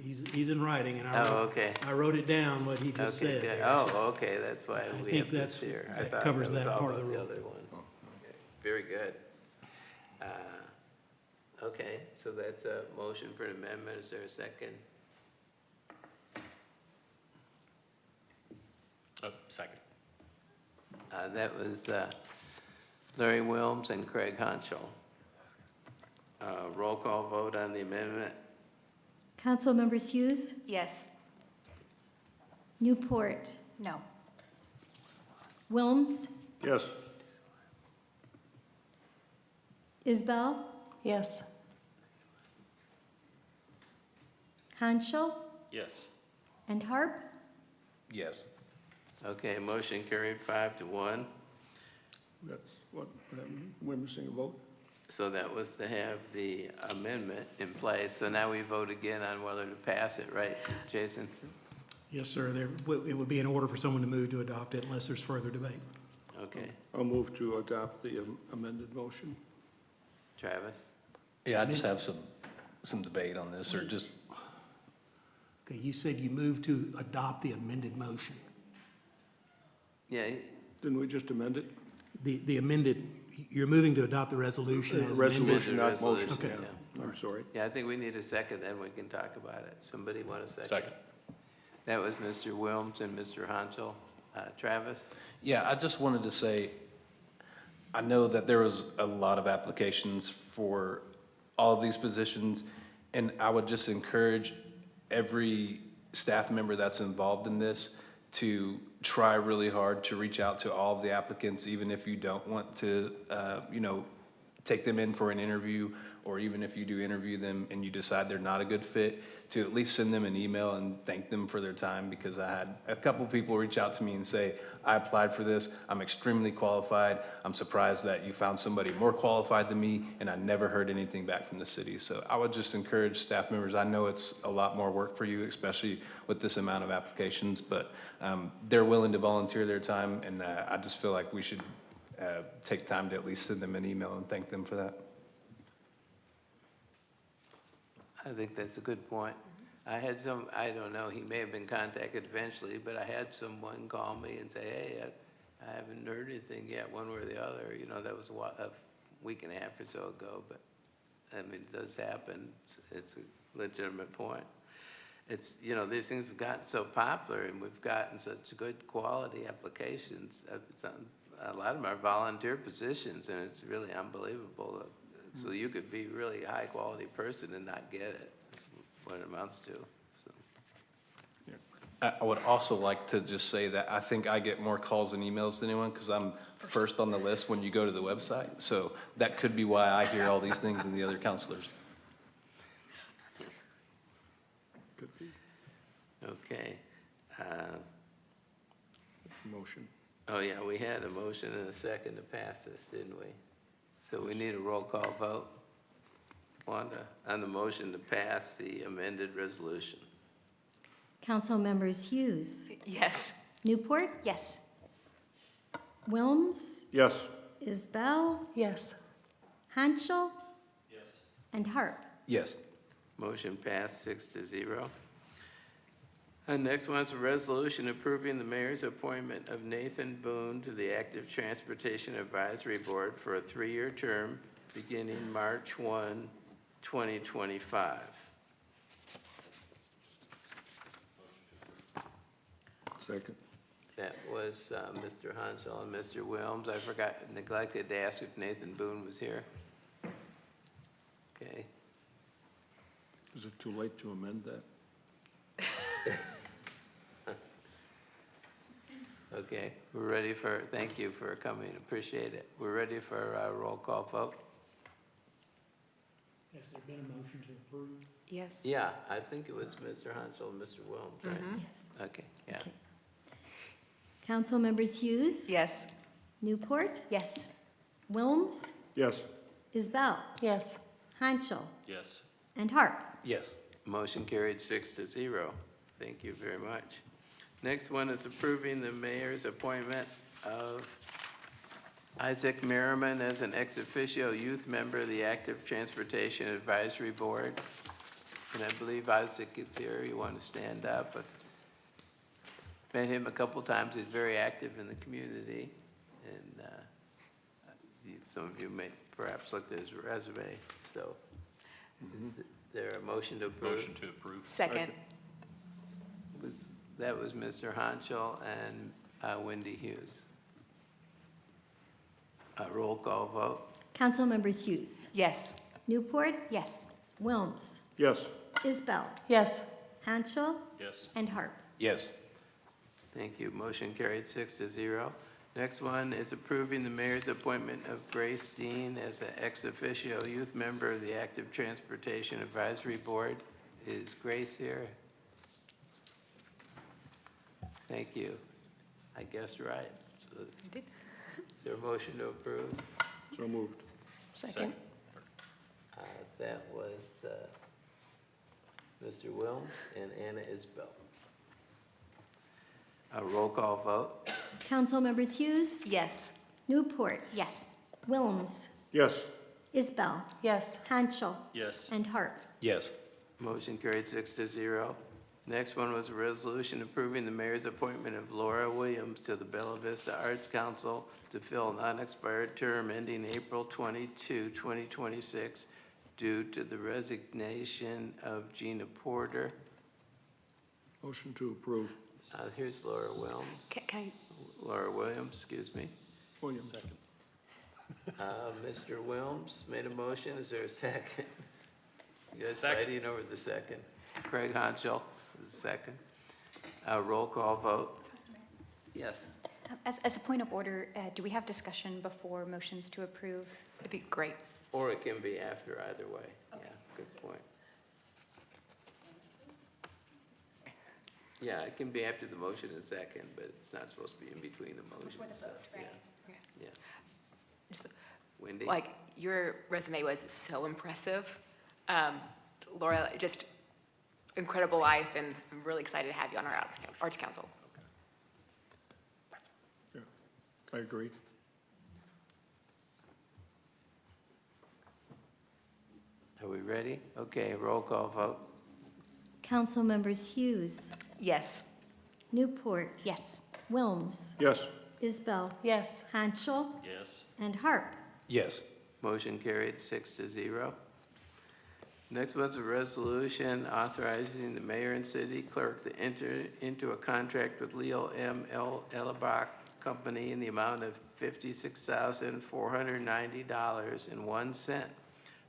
He's in writing, and Okay. I wrote it down, what he just Okay, said. good. there. Oh, okay, that's why I we think have this that's- here. I that thought covers was that all part of the about rule. other one. Okay, very good. Okay, so that's a motion for an amendment. Is there a second? Oh, second. That was Larry Wilms and Craig Honchel. Roll call vote on the amendment. Council members Hughes, Yes. Newport, No. Wilms, Yes. Isbell, Yes. Hanschel, Yes. and Harp. Yes. Okay, motion carried 5-1. That's what, we're missing a vote? So that was to have the amendment in place. So now we vote again on whether to pass it, right, Jason? Yes, sir. It would be in order for someone to move to adopt it unless there's further debate. Okay, I'll move to adopt the amended motion. Travis? Yeah, I just have some debate on this, or just, Okay, you said you moved to adopt the amended motion. Yeah, Didn't we just amend it? The amended, you're moving to adopt the resolution as amended? Resolution, not Resolution, motion. Okay. Yeah. I'm sorry. yeah, I think we need a second, then we can talk about it. Somebody want a second? Second. That was Mr. Wilms and Mr. Honchel. Travis? yeah, I just wanted to say, I know that there was a lot of applications for all of these positions, and I would just encourage every staff member that's involved in this to try really hard to reach out to all of the applicants, even if you don't want to, take them in for an interview, or even if you do interview them and you decide they're not a good fit, to at least send them an email and thank them for their time, because I had a couple people reach out to me and say, I applied for this, I'm extremely qualified, I'm surprised that you found somebody more qualified than me, and I never heard anything back from the city. So I would just encourage staff members, I know it's a lot more work for you, especially with this amount of applications, but they're willing to volunteer their time, and I just feel like we should take time to at least send them an email and thank them for that. I think that's a good point. I had I don't know, he may have been contacted eventually, but I had someone call me and say, hey, I haven't heard anything yet, one way or the other. You know, that was a week and a half or so ago, but I mean, it does happen. It's a legitimate point. It's, you know, these things have gotten so popular and we've gotten such good quality applications. A lot of them are volunteer positions and it's really unbelievable. So you could be really a high quality person and not get it. That's what it amounts to, so. I would also like to just say that I think I get more calls and emails than anyone because I'm first on the list when you go to the website. So that could be why I hear all these things and the other counselors. Could be. Okay. Motion. Oh, yeah, we had a motion and a second to pass this, didn't we? So we need a roll call vote. Wanda, on the motion to pass the amended resolution. Council members Hughes, Yes. Newport, Yes. Wilms, Yes. Isbell, Yes. Hanschel. Yes. And Harp. Yes. Motion passed 6-0. And next one's a resolution approving the mayor's appointment of Nathan Boone to the Active Transportation Advisory Board for a 3-year term beginning March 1, 2025. Second. That was Mr. Hanschel and Mr. Wilms. I neglected to ask if Nathan Boone was here. Okay. Is it too late to amend that? Okay, we're ready for, thank you for coming, appreciate it. We're ready for a roll call vote? Has there been a motion to approve? Yes. Yeah, I think it was Mr. Hanschel and Mr. Wilms, right? Yes. Okay, yeah. Okay. Council members Hughes, Yes. Newport, Yes. Wilms, Yes. Isbell, Yes. Hanschel, Yes. and Harp. Yes. Motion carried 6-0. Thank you very much. Next one is approving the mayor's appointment of Isaac Merriman as an ex officio youth member of the Active Transportation Advisory Board. And I believe Isaac is here. You want to stand up? I've met him a couple times. He's very active in the community. And some of you may perhaps look at his resume. So is there a motion to approve? Motion to approve. Second. That was Mr. Hanschel and Wendy Hughes. A roll call vote? Council members Hughes, Yes. Newport, Yes. Wilms, Yes. Isbell, Yes. Hanschel, Yes. and Harp. Yes. Thank you. Motion carried 6-0. Next one is approving the mayor's appointment of Grace Dean as an ex officio youth member of the Active Transportation Advisory Board. Is Grace here? Thank you. I guessed right. So, You did. is there a motion to approve? So moved. Second. That was Mr. Wilms and Anna Isbell. A roll call vote? Council members Hughes, Yes. Newport, Yes. Wilms, Yes. Isbell, Yes. Hanschel, Yes. and Harp. Yes. Motion carried 6-0. Next one was a resolution approving the mayor's appointment of Laura Williams to the Bella Vista Arts Council to fill an unexpired term ending April 22, 2026, due to the resignation of Gina Porter. Motion to approve. Here's Laura Williams. Can Laura Williams, excuse me. Williams. Mr. Wilms made a motion. Is there a second? You guys Second. fighting over the second? Craig Hanschel is the second. Roll call vote? Yes. As a point of order, do we have discussion before motions to approve? That'd be great. Or it can be after, either way. Yeah, good point. Yeah, it can be after the motion and second, but it's not supposed to be in between the motions. Before the vote, so, right? Yeah, yeah. Wendy? Like, your resume was so impressive. Laura, just incredible life, and I'm really excited to have you on our Arts Council. Yeah, I agree. Are we ready? Okay, roll call vote. Council members Hughes, Yes. Newport, Yes. Wilms, Yes. Isbell, Yes. Hanschel, Yes. and Harp. Yes. Motion carried 6-0. Next was a resolution authorizing the mayor and city clerk to enter into a contract with Leo M. Elbach Company in the amount of $56,490.01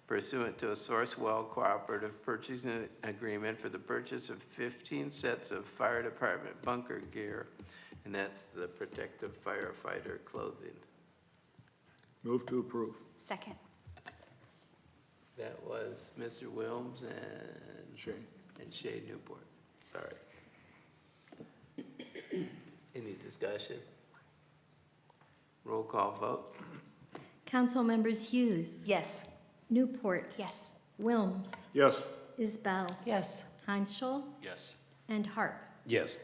pursuant to a Sourcewell Cooperative Purchasing Agreement for the purchase of 15 sets of fire department bunker gear, and that's the protective firefighter clothing. Move to approve. Second. That was Mr. Wilms and Shay Newport. Sorry. Any discussion? Roll call vote. Council members Hughes. Yes. Newport. Yes. Wilms. Yes. Isbell. Yes. Hanschel. Yes. And Harp. Yes.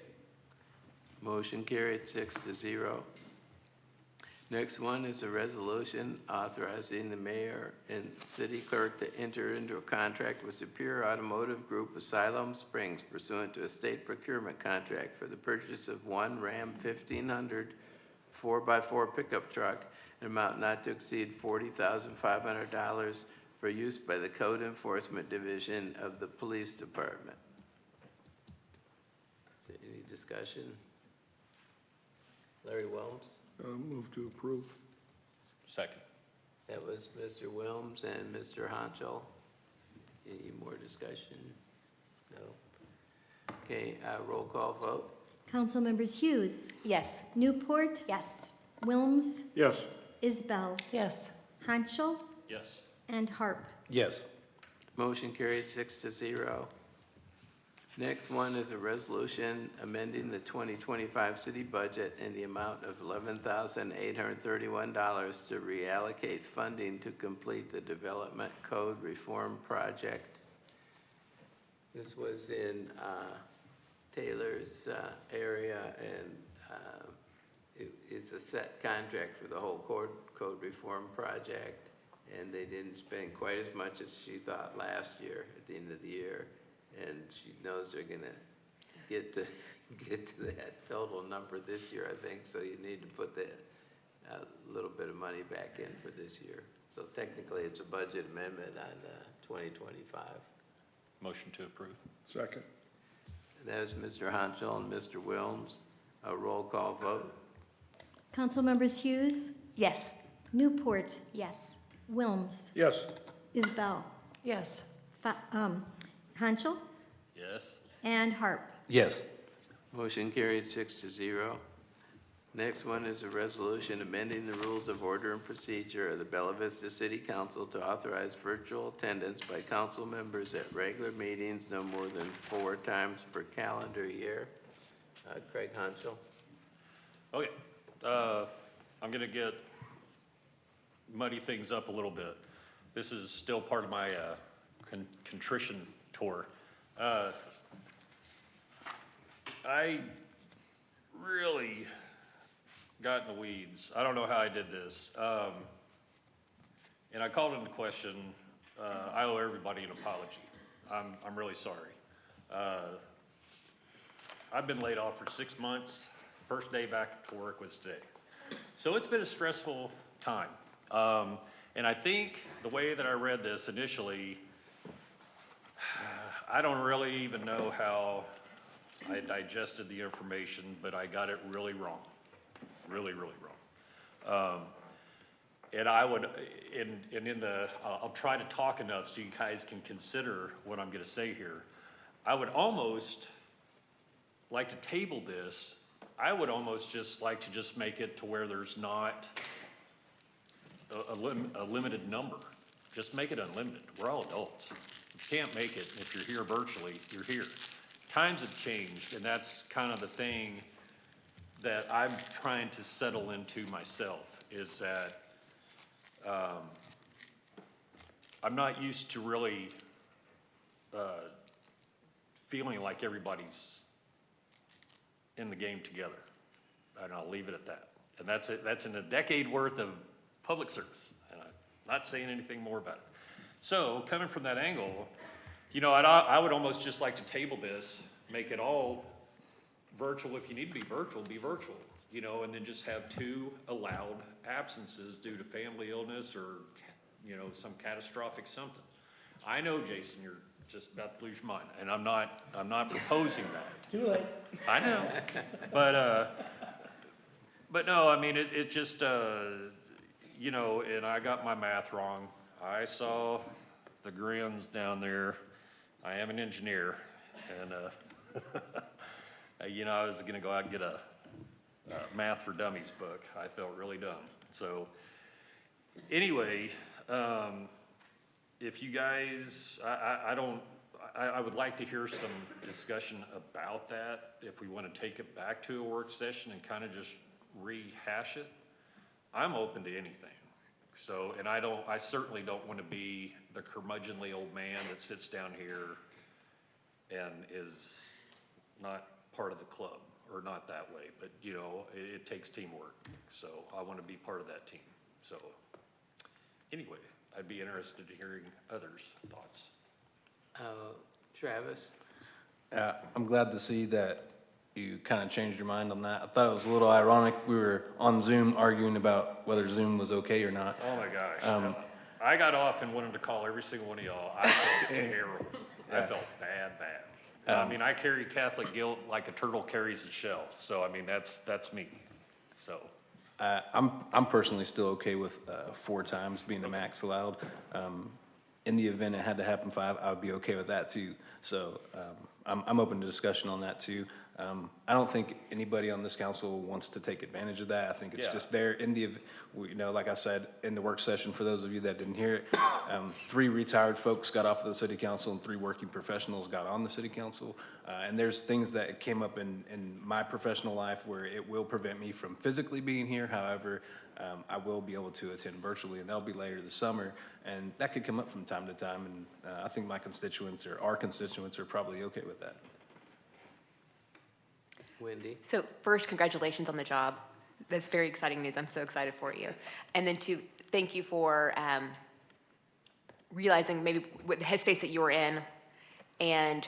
Motion carried 6-0. Next one is a resolution authorizing the mayor and city clerk to enter into a contract with Superior Automotive Group of Siloam Springs pursuant to a state procurement contract for the purchase of one Ram 1500 4x4 pickup truck, an amount not to exceed $40,500 for use by the Code Enforcement Division of the Police Department. Is there any discussion? Larry Wilms? Move to approve. Second. That was Mr. Wilms and Mr. Hanschel. Any more discussion? No? Okay, roll call vote. Council members Hughes. Yes. Newport. Yes. Wilms. Yes. Isbell. Yes. Hanschel. Yes. And Harp. Yes. Motion carried 6-0. Next one is a resolution amending the 2025 city budget in the amount of $11,831 to reallocate funding to complete the Development Code Reform Project. This was in Taylor's area, and it's a set contract for the whole code reform project, and they didn't spend quite as much as she thought last year at the end of the year. And she knows they're gonna get to that total number this year, I think, so you need to put that little bit of money back in for this year. So technically, it's a budget amendment on 2025. Motion to approve. Second. And that is Mr. Hanschel and Mr. Wilms. A roll call vote. Council members Hughes. Yes. Newport. Yes. Wilms. Yes. Isbell. Yes. Hanschel. Yes. And Harp. Yes. Motion carried 6-0. Next one is a resolution amending the rules of order and procedure of the Bella Vista City Council to authorize virtual attendance by council members at regular meetings no more than 4 times per calendar year. Craig Hanschel. Okay, I'm gonna muddy things up a little bit. This is still part of my contrition tour. I really got in the weeds. I don't know how I did this. And I called into question. I owe everybody an apology. I'm really sorry. I've been laid off for 6 months. First day back to work was today. So it's been a stressful time. And I think the way that I read this initially, I don't really even know how I digested the information, but I got it really wrong. Really, really wrong. And I would, I'll try to talk enough so you guys can consider what I'm gonna say here. I would almost like to table this. I would almost just like to just make it to where there's not a limited number. Just make it unlimited. We're all adults. If you can't make it, if you're here virtually, you're here. Times have changed, and that's kind of the thing that I'm trying to settle into myself, is that I'm not used to really feeling like everybody's in the game together. And I'll leave it at that. And that's it. That's in a decade worth of public service. And I'm not saying anything more about it. So coming from that angle, you know, I would almost just like to table this, make it all virtual. If you need to be virtual, you know, and then just have 2 allowed absences due to family illness or, you know, some catastrophic something. I know, Jason, you're just about to lose your mind, and I'm not proposing that. Too late. I know, but no, I mean, it just, you know, and I got my math wrong. I saw the grins down there. I am an engineer, and, you know, I was gonna go out and get a Math for Dummies book. I felt really dumb. So, anyway, if you guys, I would like to hear some discussion about that, if we want to take it back to a work session and kind of just rehash it. I'm open to anything. So, and I certainly don't want to be the curmudgeonly old man that sits down here and is not part of the club, or not that way, but you know, it takes teamwork. So I want to be part of that team. So anyway, I'd be interested in hearing others' thoughts. Travis? I'm glad to see that you kind of changed your mind on that. I thought it was a little ironic. We were on Zoom arguing about whether Zoom was okay or not. Oh my gosh. I got off and wanted to call every single one of y'all. I felt terrible. I felt bad. I mean, I carry Catholic guilt like a turtle carries its shell. So, I mean, that's me. So. I'm personally still okay with 4 times being the max allowed. In the event it had to happen 5, I would be okay with that too. So I'm open to discussion on that too. I don't think anybody on this council wants to take advantage of that. I think it's just there in the, you know, like I said, in the work session, for those of you that didn't hear it, 3 retired folks got off of the city council and 3 working professionals got on the city council. And there's things that came up in my professional life where it will prevent me from physically being here. However, I will be able to attend virtually, and that'll be later this summer. And that could come up from time to time, and I think my constituents, or our constituents, are probably okay with that. Wendy? So first, congratulations on the job. That's very exciting news. I'm so excited for you. And then to thank you for realizing maybe what the headspace that you were in and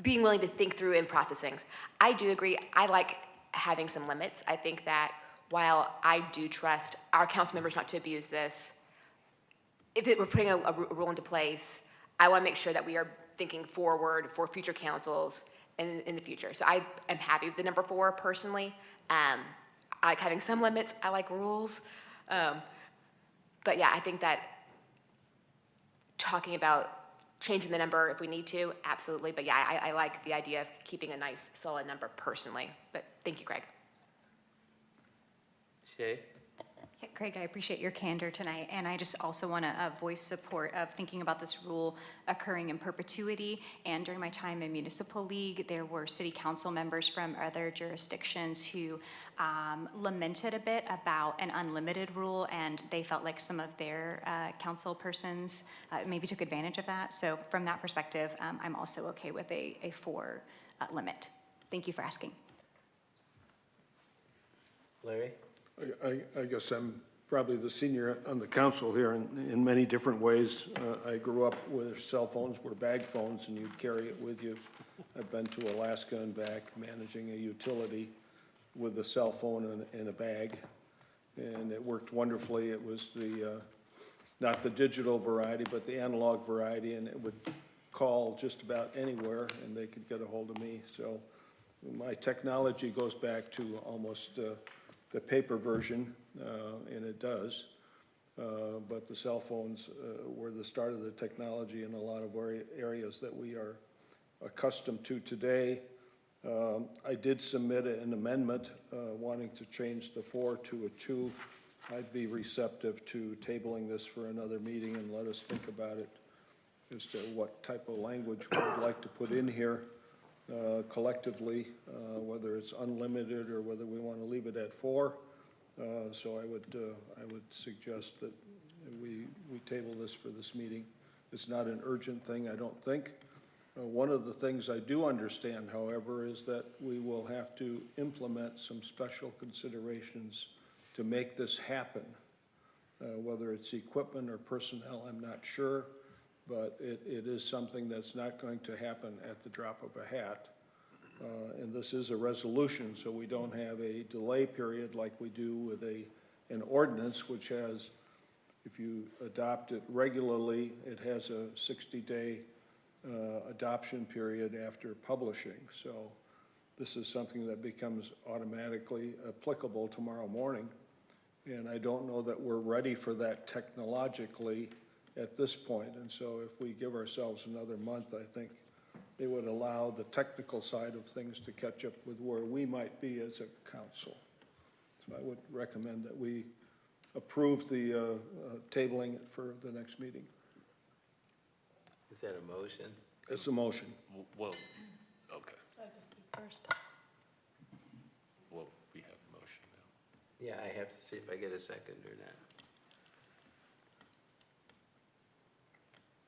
being willing to think through and process things. I do agree. I like having some limits. I think that while I do trust our council members not to abuse this, if we're putting a rule into place, I want to make sure that we are thinking forward for future councils in the future. So I am happy with the number 4 personally. I like having some limits. I like rules. But yeah, I think that talking about changing the number if we need to, absolutely. But yeah, I like the idea of keeping a nice solid number personally. But thank you, Greg. Shay? Yeah, Greg, I appreciate your candor tonight, and I just also want to voice support of thinking about this rule occurring in perpetuity. And during my time in Municipal League, there were city council members from other jurisdictions who lamented a bit about an unlimited rule, and they felt like some of their council persons maybe took advantage of that. So from that perspective, I'm also okay with a 4 limit. Thank you for asking. Larry? I guess I'm probably the senior on the council here in many different ways. I grew up where cell phones were bag phones and you'd carry it with you. I've been to Alaska and back managing a utility with a cell phone in a bag, and it worked wonderfully. It was the, not the digital variety, but the analog variety, and it would call just about anywhere and they could get a hold of me. So my technology goes back to almost the paper version, and it does, but the cell phones were the start of the technology in a lot of areas that we are accustomed to today. I did submit an amendment wanting to change the 4 to a 2. I'd be receptive to tabling this for another meeting and let us think about it as to what type of language we would like to put in here. Collectively, whether it's unlimited or whether we want to leave it at 4. So I would suggest that we table this for this meeting. It's not an urgent thing, I don't think. One of the things I do understand, however, is that we will have to implement some special considerations to make this happen. Whether it's equipment or personnel, I'm not sure. But it is something that's not going to happen at the drop of a hat. And this is a resolution, so we don't have a delay period like we do with an ordinance, which has If you adopt it regularly, it has a 60-day adoption period after publishing. So this is something that becomes automatically applicable tomorrow morning. And I don't know that we're ready for that technologically at this point. And so if we give ourselves another month, I think it would allow the technical side of things to catch up with where we might be as a council. So I would recommend that we approve the tabling it for the next meeting. Is that a motion? It's a motion. Well, okay, I have to speak first. well, we have a motion now. Yeah, I have to see if I get a second or not.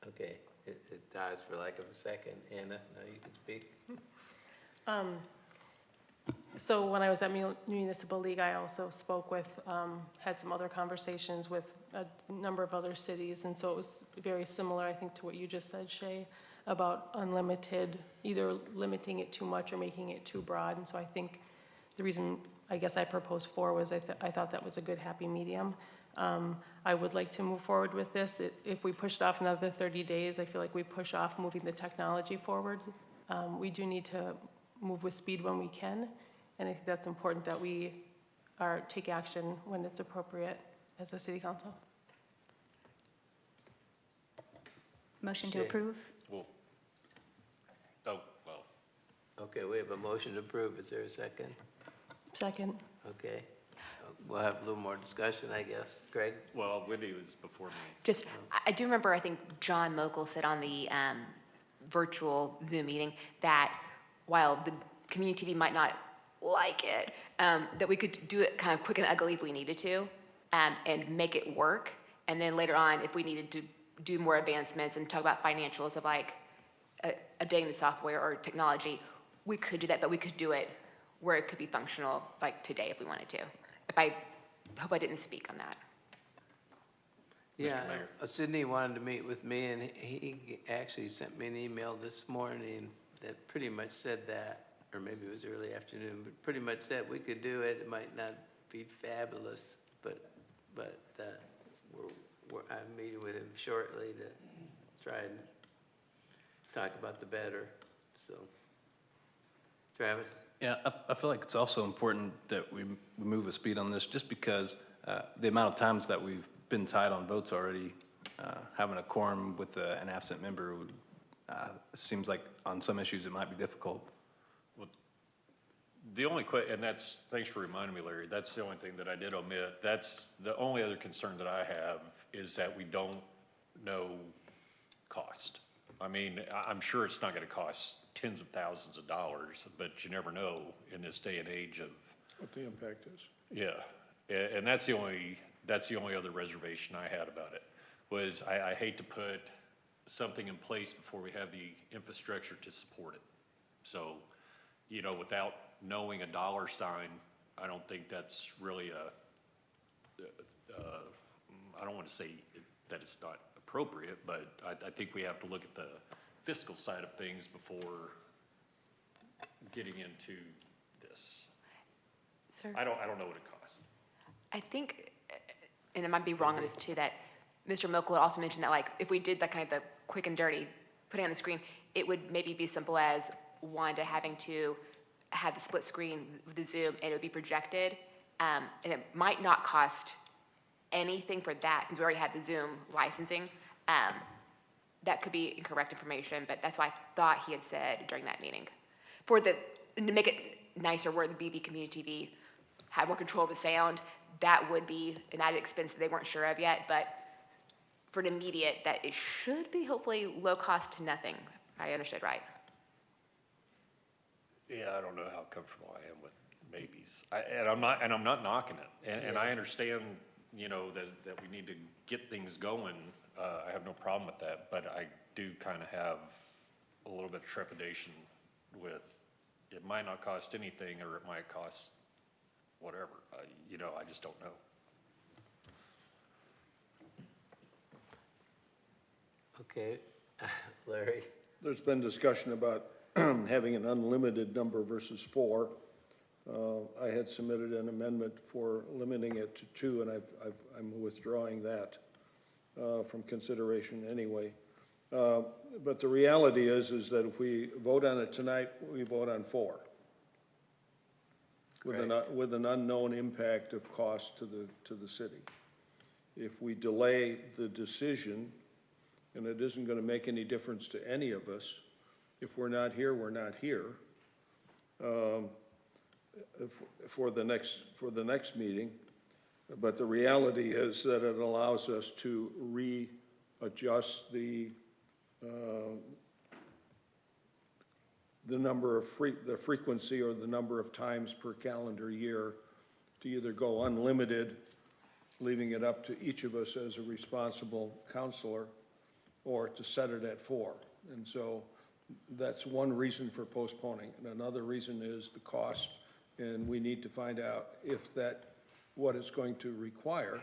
Okay, it dies for lack of a second. Anna, now you can speak. So when I was at Municipal League, I also spoke with, had some other conversations with a number of other cities, and so it was very similar, I think, to what you just said, Shay, about unlimited, either limiting it too much or making it too broad. And so I think the reason I guess I proposed 4 was I thought that was a good happy medium. I would like to move forward with this. If we pushed off another 30 days, I feel like we push off moving the technology forward. We do need to move with speed when we can, and I think that's important that we take action when it's appropriate as a city council. Motion to Shay. approve? Well, oh, well, Okay, we have a motion to approve. Is there a second? Second. Okay. We'll have a little more discussion, I guess. Greg? well, Wendy was before me. Just, I do remember, I think John Mokel said on the virtual Zoom meeting that while the community TV might not like it, that we could do it kind of quick and ugly if we needed to, and make it work. And then later on, if we needed to do more advancements and talk about financials of like updating the software or technology, we could do that, but we could do it where it could be functional like today if we wanted to. I hope I didn't speak on that. Yeah, Mayor. Sydney wanted to meet with me, and he actually sent me an email this morning that pretty much said that, or maybe it was early afternoon, but pretty much said we could do it. It might not be fabulous, but I'm meeting with him shortly to try and talk about the better, so. Travis? Yeah, I feel like it's also important that we move with speed on this, just because the amount of times that we've been tied on votes already, having a quorum with an absent member would, seems like on some issues it might be difficult. Well, the only and that's, thanks for reminding me, Larry, that's the only thing that I did omit. That's the only other concern that I have is that we don't know cost. I mean, I'm sure it's not gonna cost tens of thousands of dollars, but you never know in this day and age of. What the impact is. Yeah, and that's the only other reservation I had about it, was I hate to put something in place before we have the infrastructure to support it. So, you know, without knowing a dollar sign, I don't think that's really I don't want to say that it's not appropriate, but I think we have to look at the fiscal side of things before getting into this. Sir? I don't know what it costs. I think, and I might be wrong on this too, that Mr. Mokel also mentioned that like if we did that kind of the quick and dirty, putting on the screen, it would maybe be simple as Wanda having to have the split screen with the Zoom and it would be projected. And it might not cost anything for that because we already had the Zoom licensing. That could be incorrect information, but that's what I thought he had said during that meeting. To make it nicer where the BB Community TV had more control of the sound, that would be an added expense that they weren't sure of yet, but for an immediate, that it should be hopefully low cost to nothing. I understood right. Yeah, I don't know how comfortable I am with maybes. And I'm not knocking it. And I understand, you know, that we need to get things going. I have no problem with that, but I do kind of have a little bit of trepidation with it might not cost anything or it might cost whatever. You know, I just don't know. Okay, Larry? There's been discussion about having an unlimited number versus 4. I had submitted an amendment for limiting it to 2, and I'm withdrawing that. from consideration anyway. But the reality is that if we vote on it tonight, we vote on 4. With an unknown impact of cost to the city. If we delay the decision, and it isn't going to make any difference to any of us, if we're not here, we're not here. For the next meeting, but the reality is that it allows us to readjust the number of the frequency or the number of times per calendar year to either go unlimited, leaving it up to each of us as a responsible counselor, or to set it at 4. And so that's one reason for postponing. And another reason is the cost, and we need to find out if what it's going to require.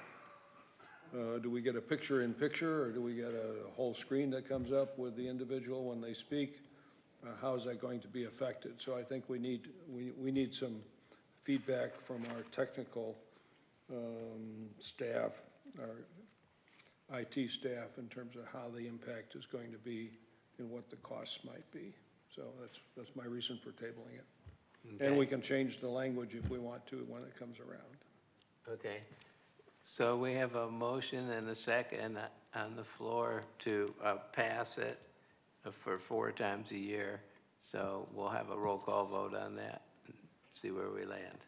Do we get a picture-in-picture, or do we get a whole screen that comes up with the individual when they speak? How is that going to be affected? So I think we need some feedback from our technical staff, our IT staff, in terms of how the impact is going to be and what the costs might be. So that's my reason for tabling it. Okay. And we can change the language if we want to when it comes around. Okay. So we have a motion and a second on the floor to pass it for 4 times a year. So we'll have a roll call vote on that and see where we land.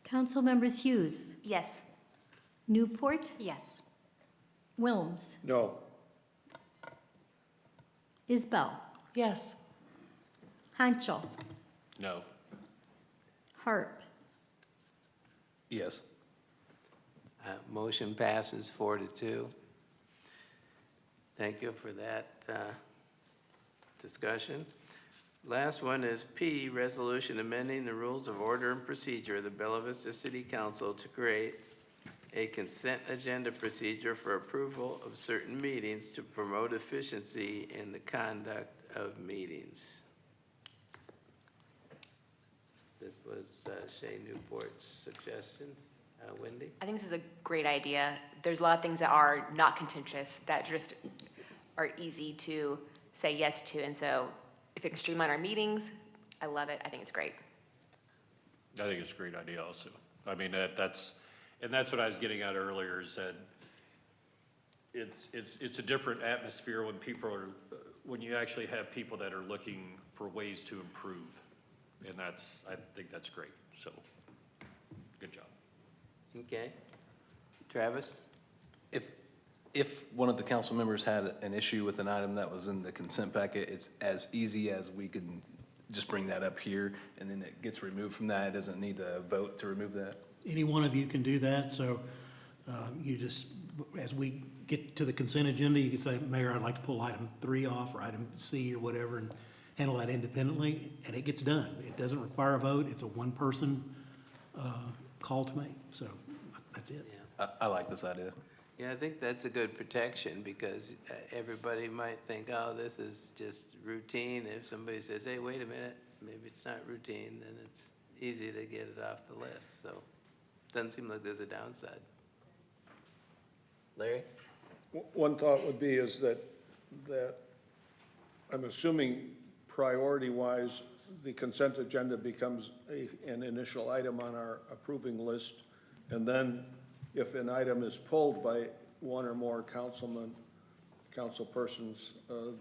Council members Hughes, Yes. Newport, Yes. Wilms, No. Isbell, Yes. Hanschel, No. Harp. Yes. Motion passes 4-2. Thank you for that discussion. Last one is P, resolution amending the rules of order and procedure of the Bella Vista City Council to create a consent agenda procedure for approval of certain meetings to promote efficiency in the conduct of meetings. This was Shane Newport's suggestion. Wendy? I think this is a great idea. There's a lot of things that are not contentious, that just are easy to say yes to. And so if it can streamline our meetings, I love it. I think it's great. I think it's a great idea also. I mean, that's what I was getting at earlier, is that it's a different atmosphere when when you actually have people that are looking for ways to improve. And I think that's great. So, good job. Okay. Travis? If one of the council members had an issue with an item that was in the consent packet, it's as easy as we can just bring that up here, and then it gets removed from that. It doesn't need a vote to remove that. Any one of you can do that, so you just, as we get to the consent agenda, you can say, Mayor, I'd like to pull item 3 off, or item C, or whatever, and handle that independently, and it gets done. It doesn't require a vote. It's a one-person call to make, so that's it. Yeah. I like this idea. Yeah, I think that's a good protection, because everybody might think, oh, this is just routine. If somebody says, hey, wait a minute, maybe it's not routine, then it's easy to get it off the list. So it doesn't seem like there's a downside. Larry? One thought would be is that I'm assuming priority-wise, the consent agenda becomes an initial item on our approving list, and then if an item is pulled by one or more councilpersons,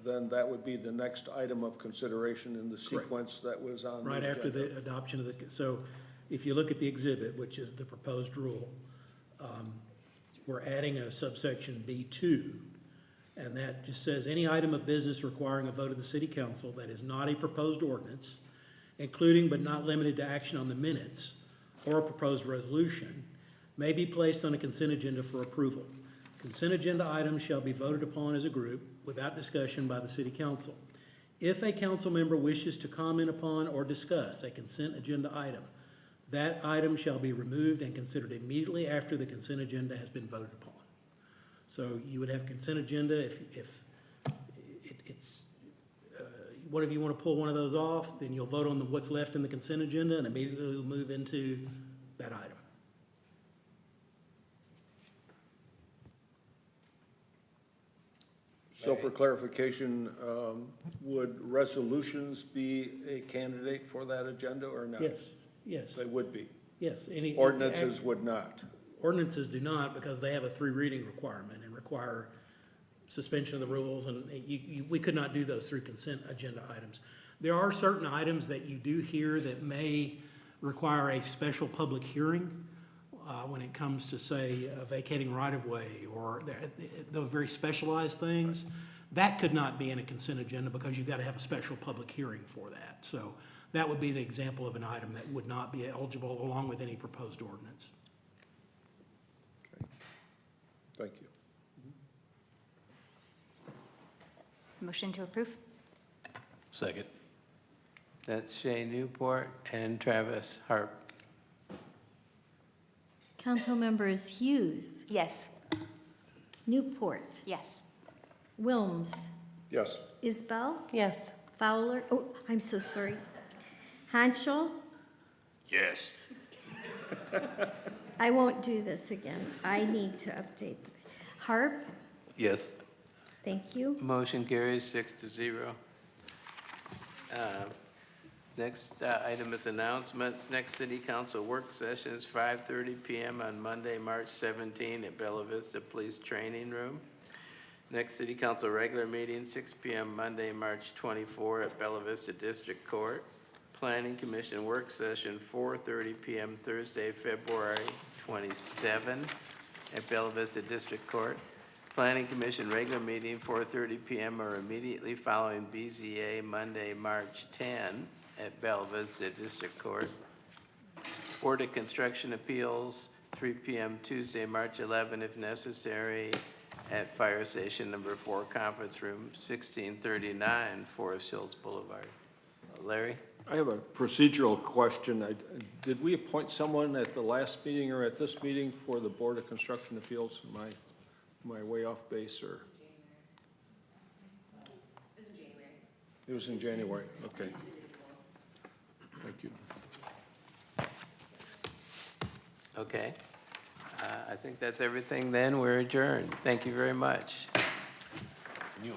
then that would be the next item of consideration in the sequence that was on the Right after agenda. the adoption of so if you look at the exhibit, which is the proposed rule, we're adding a subsection B2, and that just says, any item of business requiring a vote of the city council that is not a proposed ordinance, including but not limited to action on the minutes or a proposed resolution, may be placed on a consent agenda for approval. Consent agenda items shall be voted upon as a group without discussion by the city council. If a council member wishes to comment upon or discuss a consent agenda item, that item shall be removed and considered immediately after the consent agenda has been voted upon. So you would have consent agenda if it's, one of you want to pull one of those off, then you'll vote on what's left in the consent agenda and immediately we'll move into that item. So for clarification, would resolutions be a candidate for that agenda or not? Yes, They would be. yes. Ordinances would not. Ordinances do not, because they have a 3 reading requirement and require suspension of the rules, and we could not do those through consent agenda items. There are certain items that you do hear that may require a special public hearing when it comes to, say, vacating right-of-way or those very specialized things. That could not be in a consent agenda because you've got to have a special public hearing for that. So that would be the example of an item that would not be eligible along with any proposed ordinance. Thank you. Motion to approve? Second. That's Shay Newport and Travis Harp. Council members Hughes, Yes. Newport, Yes. Wilms, Yes. Isbell, Yes. Fowler, oh, I'm so sorry. Hanschel, Yes. I won't do this again. I need to update. Harp, Yes. thank you. Motion carries 6-0. Next item is announcements. Next city council work sessions, 5:30 PM on Monday, March 17 at Bella Vista Police Training Room. Next city council regular meeting, 6 PM Monday, March 24 at Bella Vista District Court. Planning Commission work session, 4:30 PM Thursday, February 27 at Bella Vista District Court. Planning Commission regular meeting, 4:30 PM or immediately following BZA, Monday, March 10 at Bella Vista District Court. Board of Construction Appeals, 3 PM Tuesday, March 11 if necessary at Fire Station Number 4 Conference Room, 1639 Forest Hills Boulevard. Larry? I have a procedural question. Did we appoint someone at the last meeting or at this meeting for the Board of Construction Appeals? Am I way off base, or? It was in January. Okay. Thank you. Okay. I think that's everything then. We're adjourned. Thank you very much. Can you